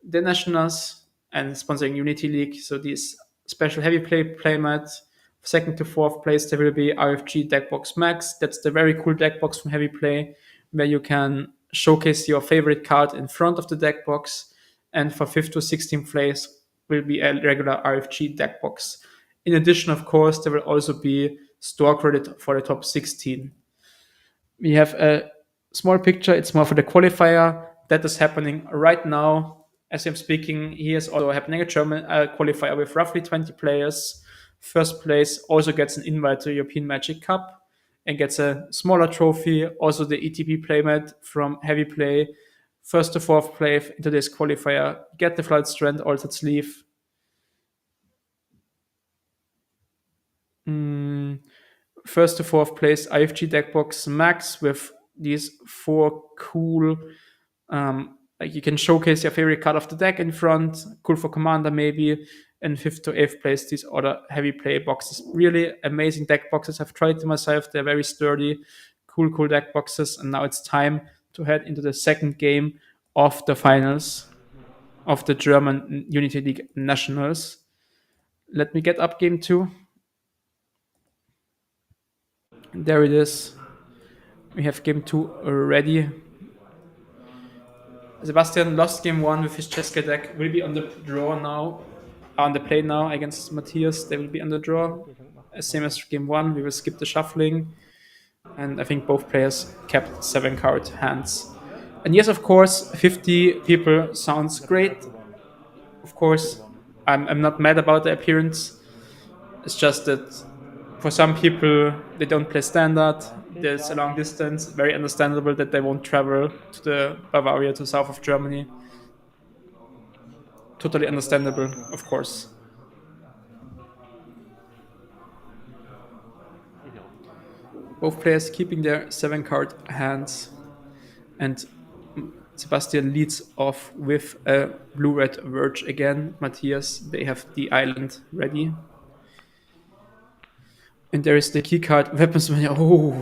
the nationals and sponsoring Unity League. So this special Heavy Play playmat, second to fourth place, there will be RFG Deckbox Max. That's the very cool deckbox from Heavy Play, where you can showcase your favorite card in front of the deckbox. And for fifth to 16th place will be a regular RFG deckbox. In addition, of course, there will also be store credit for the top 16. We have a small picture. It's more for the qualifier that is happening right now. As I'm speaking, here is also happening a German qualifier with roughly 20 players. First place also gets an invite to European Magic Cup and gets a smaller trophy. Also the ETP playmat from Heavy Play. First to fourth place into this qualifier. Get the Flood Strand altered sleeve. First to fourth place IFG Deckbox Max with these 4 cool, like you can showcase your favorite card of the deck in front, cool for commander maybe. And fifth to eighth place, these other Heavy Play boxes. Really amazing deck boxes. I've tried them myself. They're very sturdy, cool deck boxes. And now it's time to head into the second game of the finals of the German Unity League Nationals. Let me get up game 2. There it is. We have game 2 ready. Sebastian lost game 1 with his Cheska deck. Will be on the draw now. On the play now against Matthias. They will be on the draw. Same as game 1. We will skip the shuffling. And I think both players kept 7 card hands. And yes, of course, 50 people sounds great. Of course, I'm not mad about the appearance. It's just that for some people, they don't play standard. There's a long distance. Very understandable that they won't travel to the Bavaria to south of Germany. Totally understandable, of course. Both players keeping their 7-card hands, and Sebastian leads off with a blue-red Verge again. Matthias, they have the island ready. And there is the keycard weapons. Oh,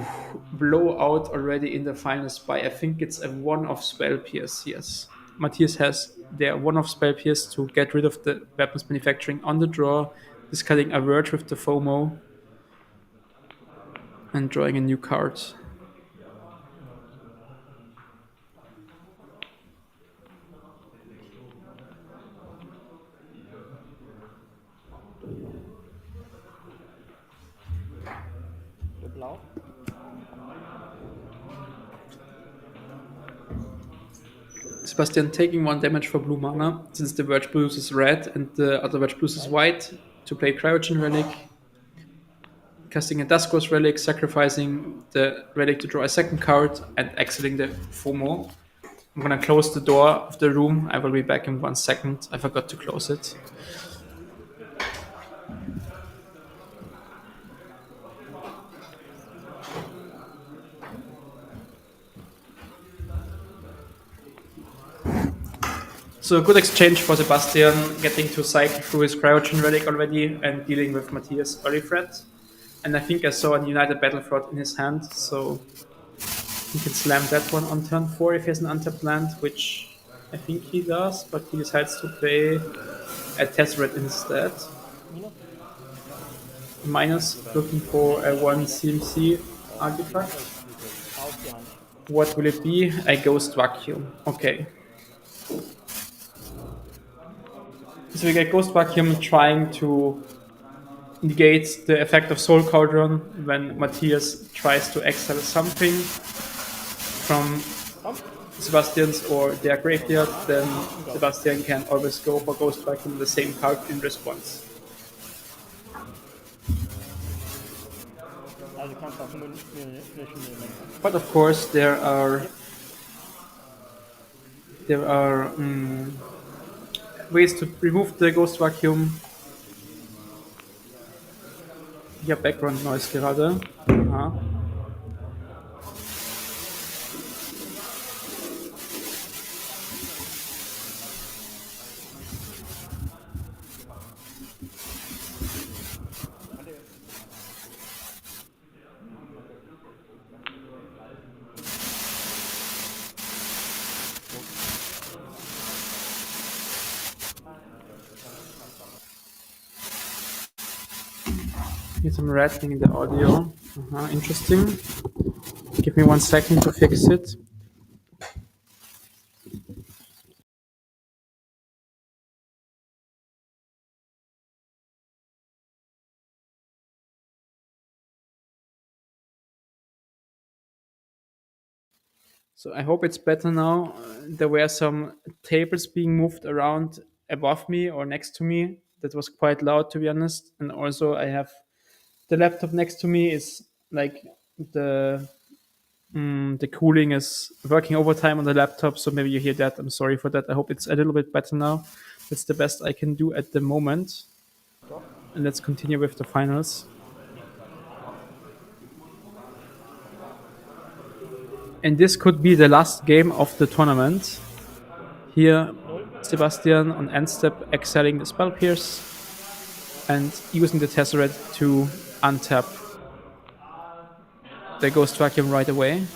blowout already in the final spy. I think it's a one-off spell pierce. Yes, Matthias has their one-off spell pierce to get rid of the weapons manufacturing on the draw, discarding a Verge with the FOMO, and drawing a new card. Blau. Sebastian taking 1 damage for blue mana, since the Verge Blues is red and the other Verge Blues is white, to play Cryogen Relic. Casting a Duskos Relic, sacrificing the Relic to draw a 2nd card, and exiting the FOMO. I'm gonna close the door of the room. I will be back in 1 second. I forgot to close it. So a good exchange for Sebastian, getting to cycle through his Cryogen Relic already and dealing with Matthias' early threat. And I think I saw a United Battlefront in his hand, so he can slam that one on turn 4 if he has an untapped land, which I think he does, but he decides to play a Tezzeret instead. Minus, looking for a 1 CMC artifact. What will it be? A Ghost Vacuum. Okay. So we get Ghost Vacuum trying to negate the effect of Soul Cauldron when Matthias tries to exile something from Sebastian's or their graveyard, then Sebastian can always go for Ghost Vacuum the same card in response. Also kannst du auch Munition nehmen. But of course there are ways to remove the Ghost Vacuum. Ja, Background Noise gerade. Aha. Hear some rattling in the audio. Interesting. Give me 1 second to fix it. So I hope it's better now. There were some tables being moved around above me or next to me. That was quite loud, to be honest. And also I have the laptop next to me is like the cooling is working overtime on the laptop, so maybe you hear that. I'm sorry for that. I hope it's a little bit better now. That's the best I can do at the moment. And let's continue with the finals. And this could be the last game of the tournament. Here, Sebastian on end step exiling the Spell Pierce and using the Tezzeret to untap the Ghost Vacuum right away.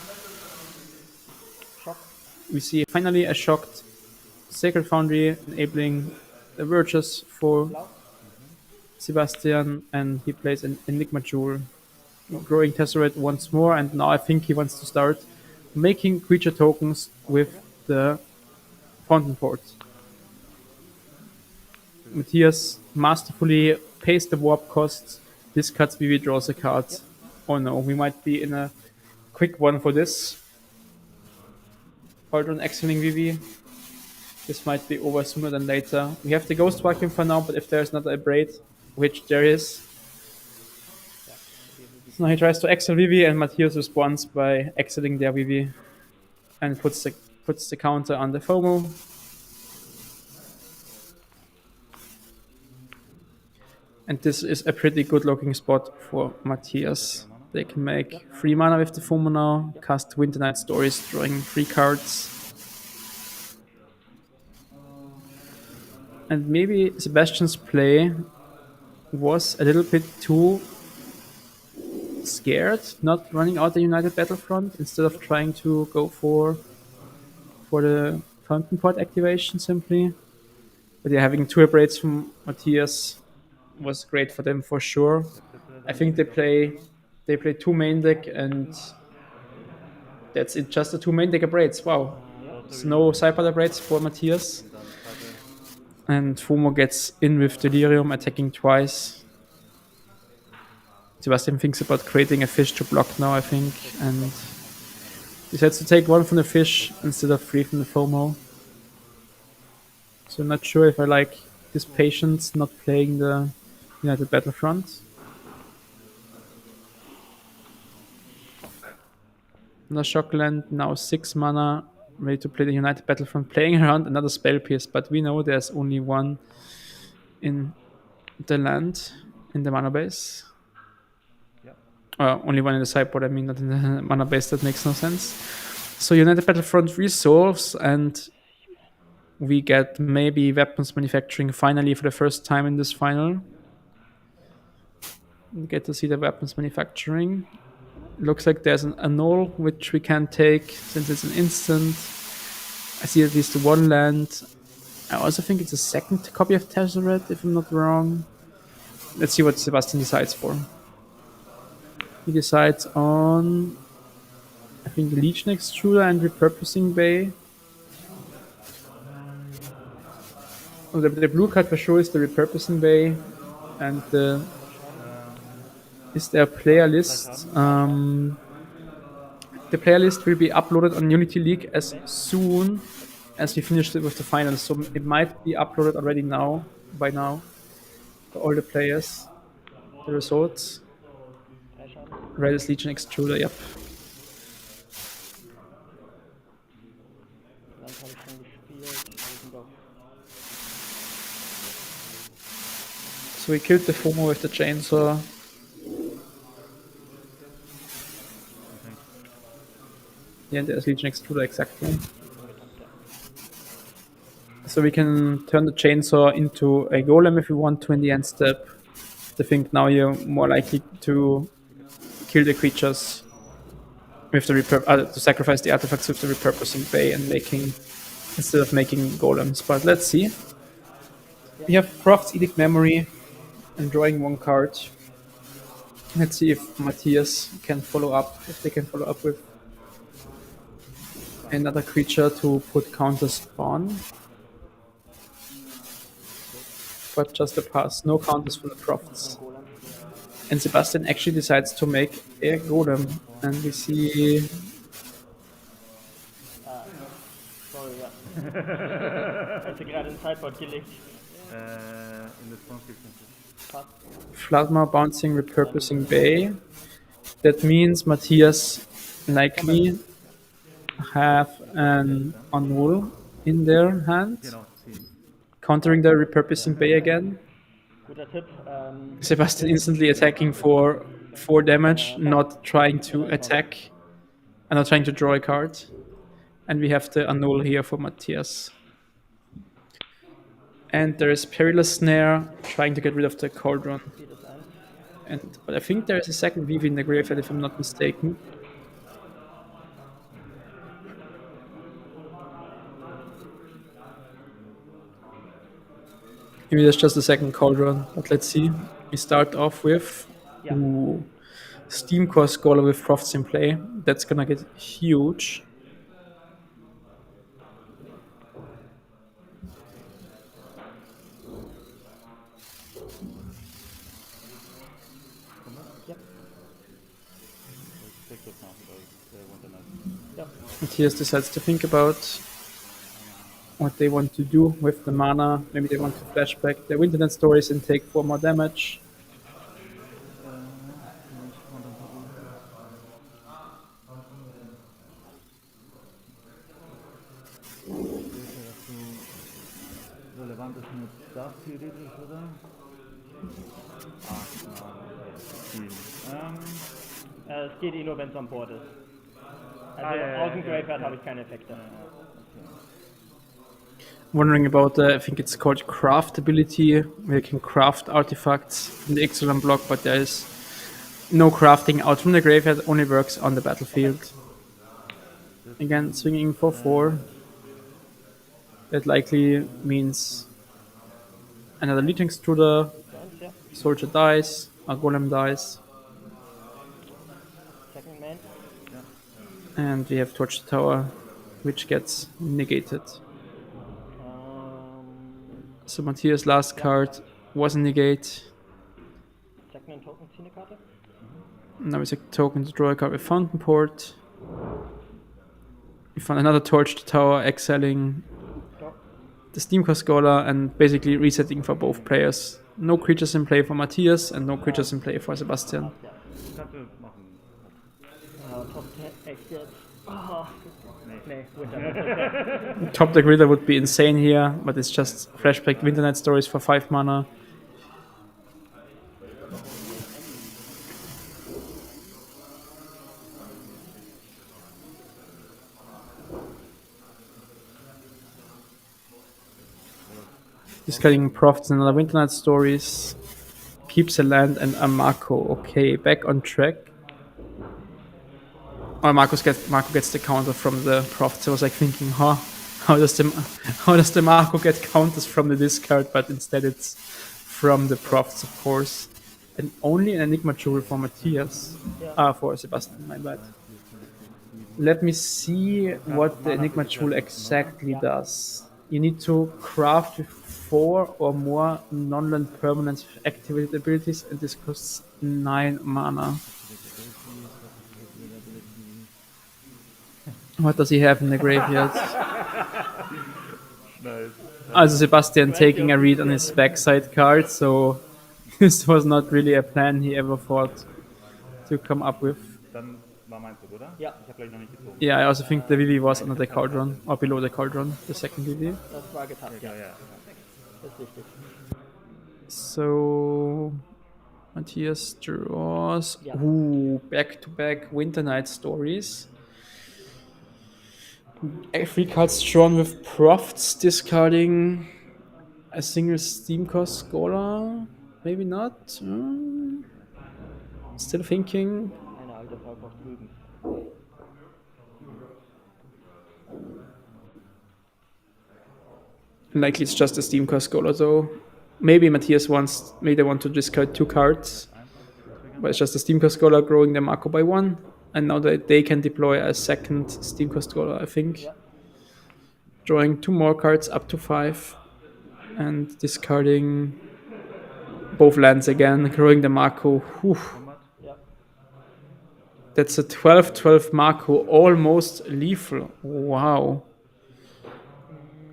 We see finally a shocked Sacred Foundry enabling the Verges for Sebastian, and he plays an Enigma Jewel, growing Tezzeret once more, and now I think he wants to start making creature tokens with the Fountain Port. Matthias masterfully pays the warp costs, discards VV, draws a card. Oh no, we might be in a quick one for this. Cauldron exiling VV. This might be over sooner than later. We have the Ghost Vacuum for now, but if there's not a Braid, which there is, So now he tries to exile Vivi, and Matthias responds by exiting their Vivi and puts the counter on the FOMO. And this is a pretty good looking spot for Matthias. They can make 3 mana with the FOMO now, cast Winter Night Stories, drawing 3 cards. And maybe Sebastian's play was a little bit too scared, not running out the United Battlefront, instead of trying to go for the Fountain Pot activation simply. But yeah, having 2 upgrades from Matthias was great for them for sure. I think they play 2 main deck, and that's it, just the 2 main deck upgrades. Wow. There's no sideboard upgrades for Matthias. And FOMO gets in with Delirium, attacking twice. Sebastian thinks about creating a fish to block now, I think, and decides to take 1 from the fish instead of 3 from the FOMO. So I'm not sure if I like this patience not playing the United Battlefront. Another Shockland, now 6 mana, ready to play the United Battlefront, playing around another Spell Pierce, but we know there's only 1 in the land, in the mana base. Only 1 in the sideboard, I mean, not in the mana base, that makes no sense. So United Battlefront resolves, and we get maybe weapons manufacturing finally for the first time in this final. We get to see the weapons manufacturing. Looks like there's an annul, which we can take since it's an instant. I see at least 1 land. I also think it's a second copy of Tezzeret, if I'm not wrong. Let's see what Sebastian decides for. He decides on, I think, Legion Extruder and Repurposing Bay. Oh, the blue card for sure is the Repurposing Bay, and is there a player list? The player list will be uploaded on Unity League as soon as we finish it with the finals, so it might be uploaded already by now, for all the players. The results. Red is Legion Extruder, yep. So we killed the FOMO with the chainsaw. Yeah, there's Legion Extruder, exactly. So we can turn the chainsaw into a golem if we want to in the end step. I think now you're more likely to kill the creatures with the to sacrifice the artifacts with the Repurposing Bay and instead of making golems. But let's see. We have Croft's Edict Memory and drawing 1 card. Let's see if Matthias can follow up, if they can follow up with another creature to put counters on. But just a pass, no counters from the Crofts. And Sebastian actually decides to make a golem, and we see. Sorry, ja. Hast du gerade ein Sideboard gelegt? In the transcription. Floodmar bouncing, Repurposing Bay. That means Matthias likely have an Annul in their hand, countering the Repurposing Bay again. Guter Tipp. Sebastian instantly attacking for 4 damage, not trying to attack, and not trying to draw a card. And we have the Annul here for Matthias. And there is Perilous Snare, trying to get rid of the Cauldron. But I think there is a second Vivi in the graveyard, if I'm not mistaken. Maybe there's just a second Cauldron, but let's see. We start off with Steam Core Scholar with Crofts in play. That's gonna get huge. Matthias decides to think about what they want to do with the mana. Maybe they want to flashback their Winternet Stories and take 4 more damage. relevant ist nur das theoretisch, oder? Spielen. Es geht nur, wenn es an Bord ist. Also aus dem Graveyard habe ich keine Effekte. Wondering about the, I think it's called craft ability, where you can craft artifacts from the excellent block, but there is no crafting out from the graveyard, only works on the battlefield. Again, swinging for 4. That likely means another leeching extruder, Yeah. soldier dies, a golem dies, Second main. and we have torch the tower, which gets negated. So Matthias' last card was a negate. Second and token, zieh eine Karte. Now we take a token to draw a card with Fountain Port. We found another torch the tower, exiling the Steamcore Scholar and basically resetting for both players. No creatures in play for Matthias and no creatures in play for Sebastian. Kannst du machen. Top 10 echt jetzt. Oh. Nee, Winter. Top Deck Ritter would be insane here, but it's just Flashback Winter Night Stories for 5 mana. Discarding Profits and another Winter Night Stories. Keeps a land and a Marco. Okay, back on track. Oh, Marco gets the counter from the Profits. I was like thinking, how does the Marco get counters from the discard? But instead it's from the Profits, of course. And only an Enigma Jewel for Matthias. For Sebastian, my bad. Let me see what the Enigma Jewel exactly does. You need to craft with 4 or more non-land permanents with activated abilities, and this costs 9 mana. What does he have in the graveyard? Nice. Also Sebastian taking a read on his backside card, so this was not really a plan he ever thought to come up with. Dann war mein Zug, oder? Ja. Ich habe gleich noch nicht gezogen. Yeah, I also think the Vivi was under the cauldron, or below the cauldron, the second Vivi. Das war getappt, ja. Ja. Das ist wichtig. So Matthias draws. Yeah. Ooh, back-to-back Winter Night Stories. 3 cards drawn with Profits, discarding a single Steamcore Scholar. Maybe not. Still thinking. Eine alte Frau braucht drüben. Likely it's just a Steamcore Scholar though. Maybe Matthias maybe they want to discard 2 cards. But it's just a Steamcore Scholar growing the Marco by 1. And now that they can deploy a second Steamcore Scholar, I think. Yeah. Drawing 2 more cards up to 5. And discarding both lands again, growing the Marco. Whew. Yeah. That's a 12-12 Marco, almost lethal. Wow.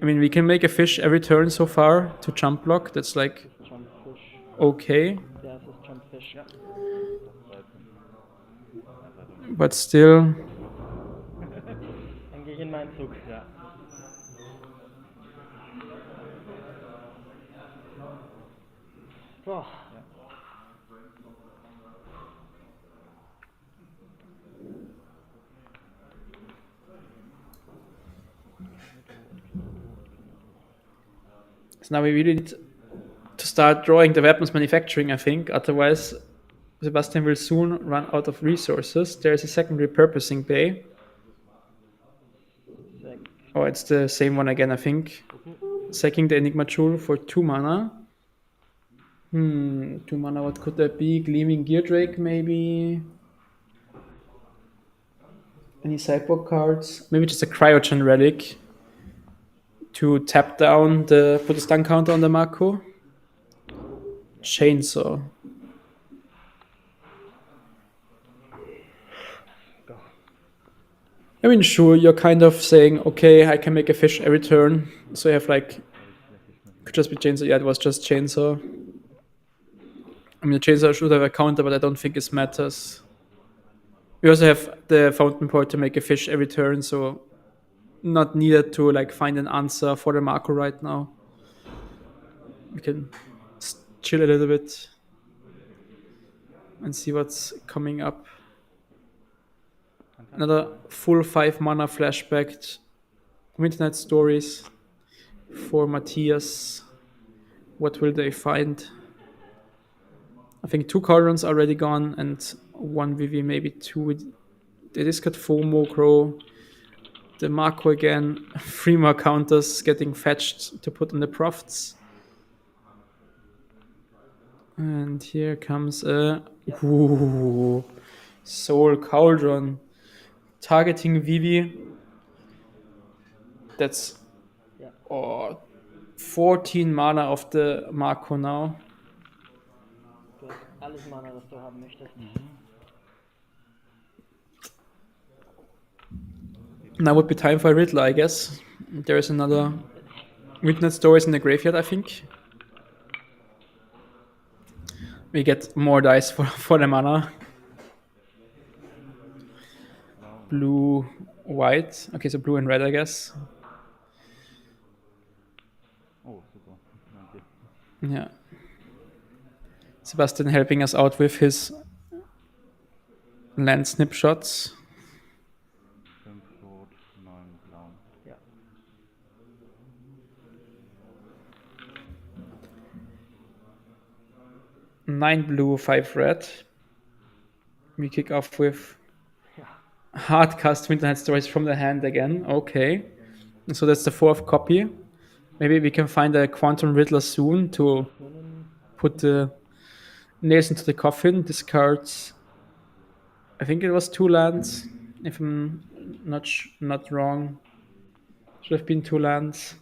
I mean, we can make a fish every turn so far to jump block. That's like Jump Fish. okay. Ja, es ist Jump Fish. But still, Dann gehe ich in meinen Zug. Ja. Boah. so now we really need to start drawing the weapons manufacturing, I think. Otherwise, Sebastian will soon run out of resources. There's a second repurposing bay. Oh, it's the same one again, I think. Sacking the Enigma Jewel for 2 mana. 2 mana, what could that be? Gleaming Gear Drake, maybe? Any sideboard cards? Maybe just a Cryogen Relic to tap down put a stun counter on the Marco. Chainsaw. I mean, sure, you're kind of saying, okay, I can make a fish every turn. So you have like, could just be Chainsaw. Yeah, it was just Chainsaw. I mean, the Chainsaw should have a counter, but I don't think it matters. We also have the Fountain Port to make a fish every turn, so not needed to like find an answer for the Marco right now. we can chill a little bit and see what's coming up. Another full 5 mana flashback Midnight Stories for Matthias. What will they find? I think 2 cauldrons already gone and 1 VV, maybe 2. They just got FOMO Crow. The Marco again. 3 more counters getting fetched to put on the profts. And here comes a Soul Cauldron. Targeting Vivi. That's 14 Mana of the Marco now. Du hast alles Mana, das du haben möchtest. Now would be time for a Riddler, I guess. There is another Midnight Stories in the graveyard, I think. We get more dice for the mana. Blue, white. Okay, so blue and red, I guess. Oh, super. Danke. Yeah. Sebastian helping us out with his land snapshots. 5 Rot, 9 Blau. Ja. Nine blue, 5 red. We kick off with Hardcast Midnight Stories from the hand again. Okay. So that's the 4th copy. Maybe we can find a Quantum Riddler soon to put the nails into the coffin. Discards. I think it was 2 lands, if I'm not wrong. Should have been 2 lands.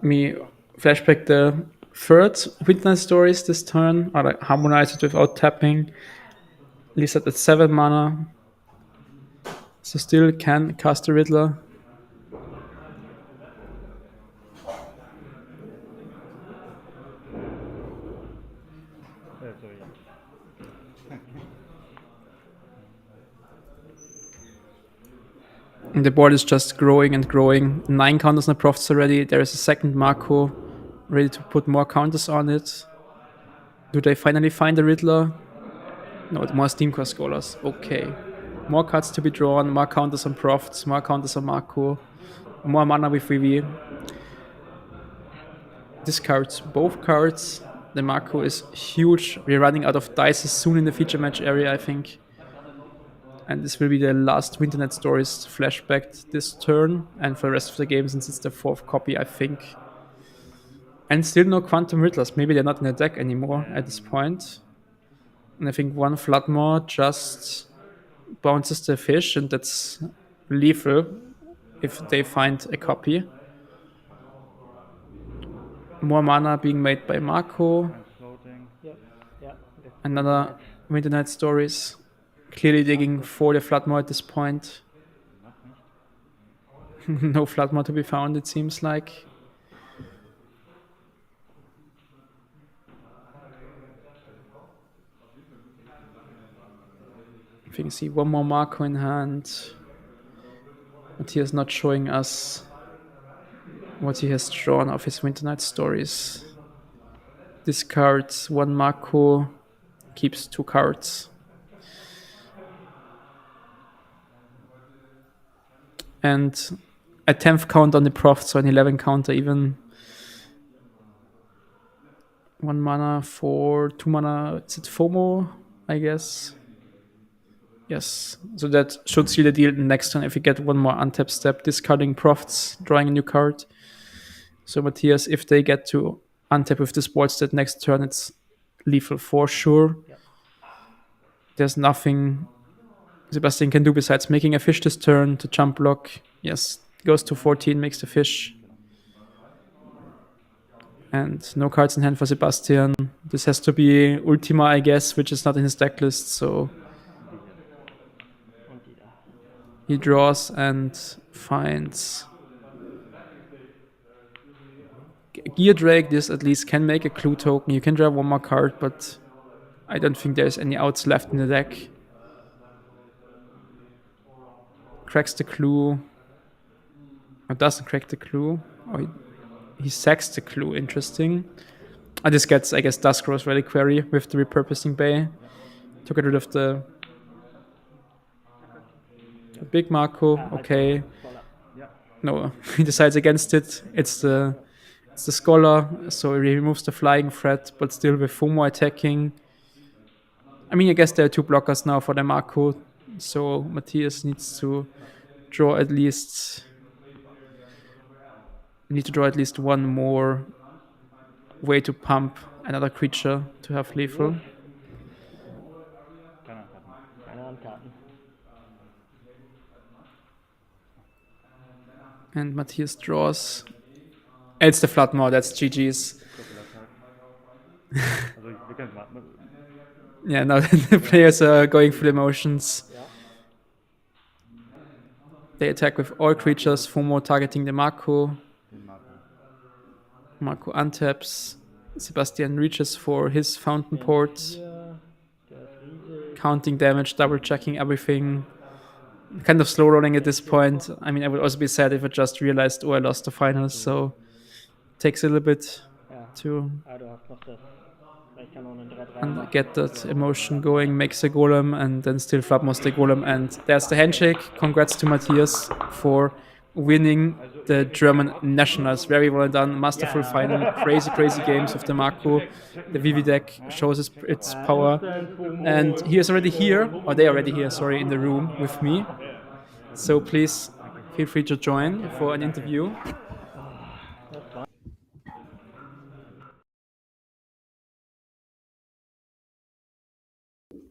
Me flashback the 3rd Midnight Stories this turn, or like harmonize it without tapping. Leaves it at 7 mana. So still can cast the Riddler. Sorry. And the board is just growing and growing. 9 counters on the profits already. There is a second Marco ready to put more counters on it. Do they finally find the Riddler? No, it's more Steam Core Scholars. Okay. More cards to be drawn, more counters on profits, more counters on Marco, more mana with VV. Discards both cards. The Marco is huge. We're running out of dice soon in the feature match area, I think. And this will be the last Winternet Stories flashback this turn, and for the rest of the game, since it's the 4th copy, I think. And still no Quantum Riddlers. Maybe they're not in the deck anymore at this point. And I think 1 Floodmore just bounces the fish, and that's lethal if they find a copy. More mana being made by Marco. I'm floating. Ja. Another Winternet Stories. Clearly digging for the Floodmore at this point. No Floodmore to be found, it seems like. I think I see 1 more Marco in hand. Matthias not showing us what he has drawn of his Winternight Stories. Discards 1 Marco, keeps 2 cards. And a 10th count on the profit, so an 11 counter even. 1 mana for 2 mana. Is it FOMO, I guess? Yes. So that should seal the deal next turn if we get 1 more untap step. Discarding profits, drawing a new card. So Matthias, if they get to untap with this board stat next turn, it's lethal for sure. Yep. There's nothing Sebastian can do besides making a fish this turn to jump block. Yes, goes to 14, makes the fish. And no cards in hand for Sebastian. This has to be Ultima, I guess, which is not in his deck list, so He draws and finds Gear Drake. This at least can make a clue token. You can draw one more card, but I don't think there's any outs left in the deck. Cracks the clue. Or doesn't crack the clue. Or he sacks the clue. Interesting. And this gets, I guess, Duskro's Reliquary with the Repurposing Bay to get rid of the big Marco. Okay. No, he decides against it. It's the Scholar, so he removes the flying threat, but still with FOMO attacking. I mean, I guess there are 2 blockers now for the Marco, so Matthias needs to draw at least. You need to draw at least one more way to pump another creature to have lethal. Keine Handkarten. And Matthias draws. It's the Floodmaw, that's GG's. Also wir können warten. Yeah, now the players are going through the motions. They attack with all creatures, FOMO targeting the Marco. Den Marco. Marco untaps. Sebastian reaches for his Fountain Port. Hier, der ist riesig. Counting damage, double checking everything. Kind of slow rolling at this point. I mean, I would also be sad if I just realized, oh, I lost the finals, so takes a little bit Ja, to du hast noch das. Ich kann noch einen 3-3 get that emotion going, makes a golem, and then still Flapmos the golem. And there's the handshake. Congrats to Matthias for winning the German Nationals. Very well done. Masterful final. Crazy, crazy games of the Marco. The VV deck shows its power. And he is already here, or they are already here, sorry, in the room with me. So please feel free to join for an interview.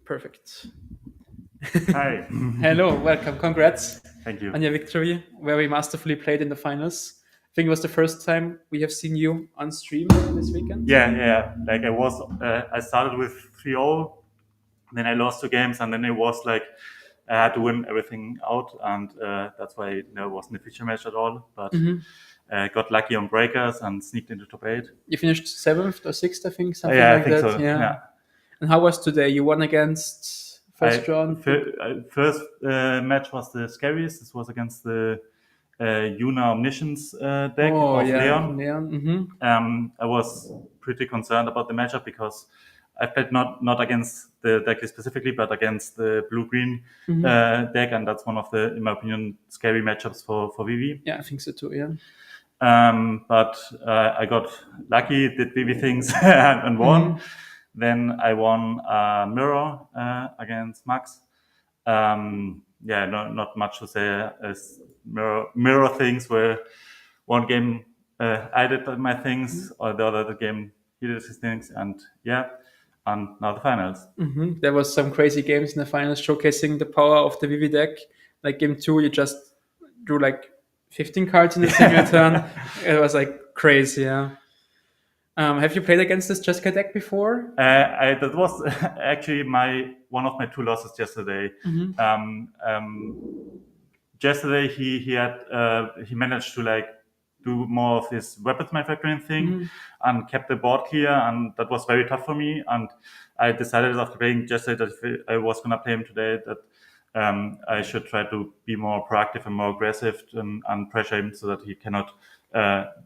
Perfect. Hi. Hello, welcome, congrats Thank you. on your victory. Very masterfully played in the finals. I think it was the first time we have seen you on stream this weekend. Yeah. Like I started with 3-0, then I lost 2 games, and then it was like I had to win everything out, and that's why there wasn't a feature match at all. But got lucky on breakers and sneaked into top 8. You finished 7th or 6th, I think, something Yeah, I like think that. so. Yeah. Yeah. And how was today? You won against first round? First match was the scariest. This was against the Yuna Omniscience deck of Leon. Leon. I was pretty concerned about the matchup because I played not against the deck specifically, but against the blue-green deck, and that's one of the, in my opinion, scary matchups for VV. Yeah, I think so too, yeah. But I got lucky, did VV things and won. Then I won Mirror against Max. Not much to say. As mirror things where one game I did my things, or the other game he did his things, and now the finals. There was some crazy games in the finals showcasing the power of the VV deck. Like game 2, you just drew like 15 cards in a single turn. It was like crazy, yeah. Have you played against this Jessica deck before? That was actually one of my 2 losses yesterday. Yesterday he managed to like do more of his weapons manufacturing thing and kept the board clear, and that was very tough for me. And I decided after playing yesterday that if I was gonna play him today, that I should try to be more proactive and more aggressive and pressure him so that he cannot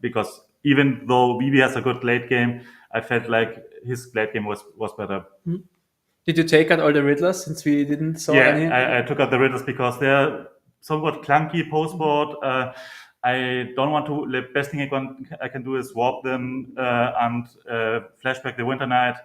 because even though VV has a good late game, I felt like his late game was better. Did you take out all the Riddlers since we didn't saw any? I took out the Riddlers because they're somewhat clunky post board. I don't want to. The best thing I can do is warp them and flashback the Winter Knight.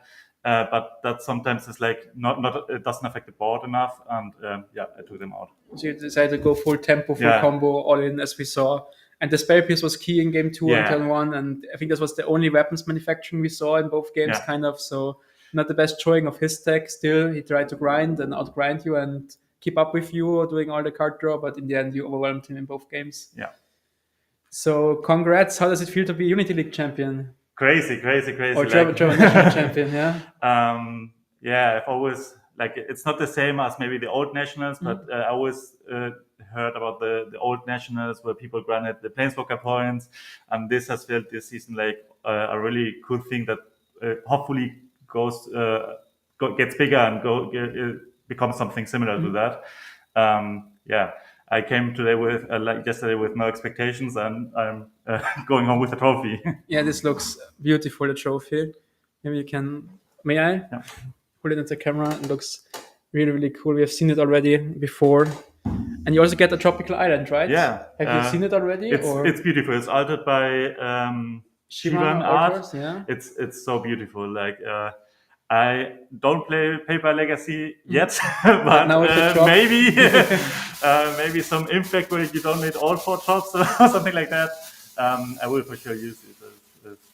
But that sometimes is like not it doesn't affect the board enough, and I took them out. So you decided to go full tempo, full combo, all in as we saw. And the spell piece was key in game 2 and turn 1, and I think this was the only weapons manufacturing we saw in both games, kind of. So not the best showing of his deck. Still, he tried to grind and outgrind you and keep up with you, doing all the card draw, but in the end, you overwhelmed him in both games. Yeah. So congrats. How does it feel to be Unity League champion? Crazy. Or German national champion, yeah? I've always, like, it's not the same as maybe the old nationals, but I always heard about the old nationals where people granted the planeswalker points, and this has felt this season like a really cool thing that hopefully gets bigger and becomes something similar to that. Yeah, I came today with like yesterday with no expectations, and I'm going home with a trophy. Yeah, this looks beautiful, the trophy. Maybe you can. May I? Yeah. Put it into the camera. It looks really, really cool. We have seen it already before. And you also get a tropical island, right? Yeah. Have you seen it already? It's beautiful. It's altered by Shivan art. Authors, yeah. It's so beautiful. Like I don't play Paper Legacy yet, but now with the drop. maybe some impact where you don't need all 4 drops or something like that. I will for sure use it. It's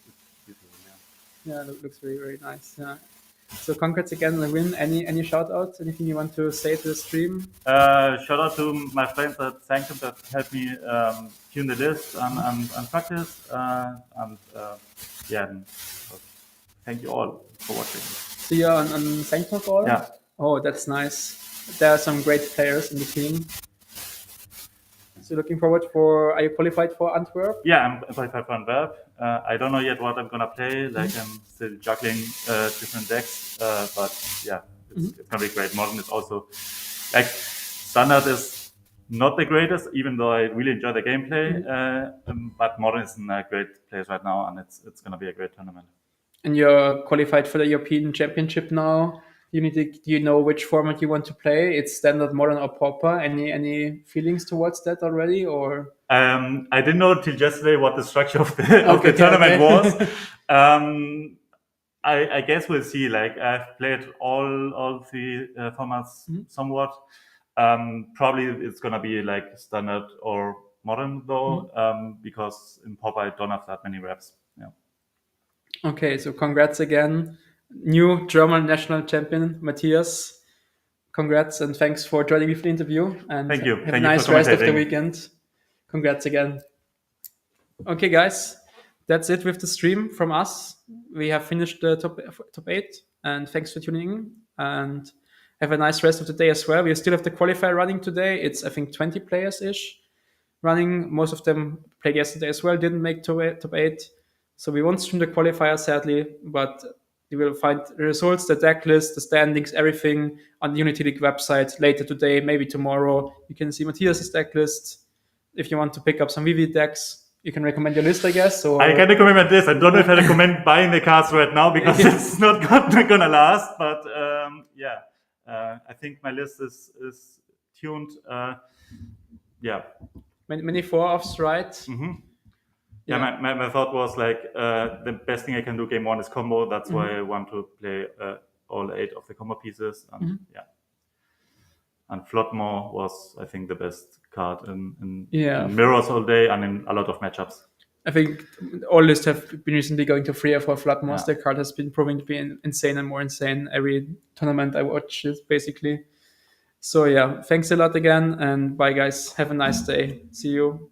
beautiful, yeah. Yeah, it looks very, very nice. Yeah. So congrats again on the win. Any shout outs? Anything you want to say to the stream? Shout out to my friends at Sanctum that helped me tune the list and practice. And thank you all for watching. See you on Sanctum Ball? Yeah. Oh, that's nice. There are some great players in the team. So looking forward for. Are you qualified for Antwerp? Yeah, I'm qualified for Antwerp. I don't know yet what I'm gonna play. Like I'm still juggling different decks, but yeah, it's gonna be great. Modern is also like Standard is not the greatest, even though I really enjoy the gameplay. But Modern is in a great place right now, and it's gonna be a great tournament. And you're qualified for the European Championship now. Do you know which format you want to play? It's Standard, Modern, or Pauper. Any feelings towards that already, or? I didn't know till yesterday what the structure of the tournament was. I guess we'll see. Like I've played all 3 formats somewhat. Probably it's gonna be like Standard or Modern though, because in Pauper I don't have that many reps. Yeah. Okay, so congrats again, new German national champion Matthias. Congrats and thanks for joining me for the interview. And Thank you. Have a nice rest of the weekend. Congrats again. Okay, guys, that's it with the stream from us. We have finished the top 8, and thanks for tuning in. And have a nice rest of the day as well. We still have the qualifier running today. It's I think 20 players ish running. Most of them played yesterday as well. Didn't make top 8. So we won't stream the qualifier sadly, but you will find the results, the deck list, the standings, everything on the Unity League website later today, maybe tomorrow. You can see Matthias's deck list. If you want to pick up some VV decks, you can recommend your list, I guess. Or... I can recommend this. I don't know if I recommend buying the cards right now because it's not gonna last. But I think my list is tuned. Many 4-offs, right? Mm-hmm. Yeah, my thought was like the best thing I can do game 1 is combo. That's why I want to play all 8 of the combo pieces. And and Floodmore was, I think, the best card in mirrors all day and in a lot of matchups. I think all lists have been recently going to 3 for Floodmore. Yeah. The card has been proving to be insane and more insane every tournament I watch, basically. So yeah, thanks a lot again, and bye guys. Have a nice day. See you.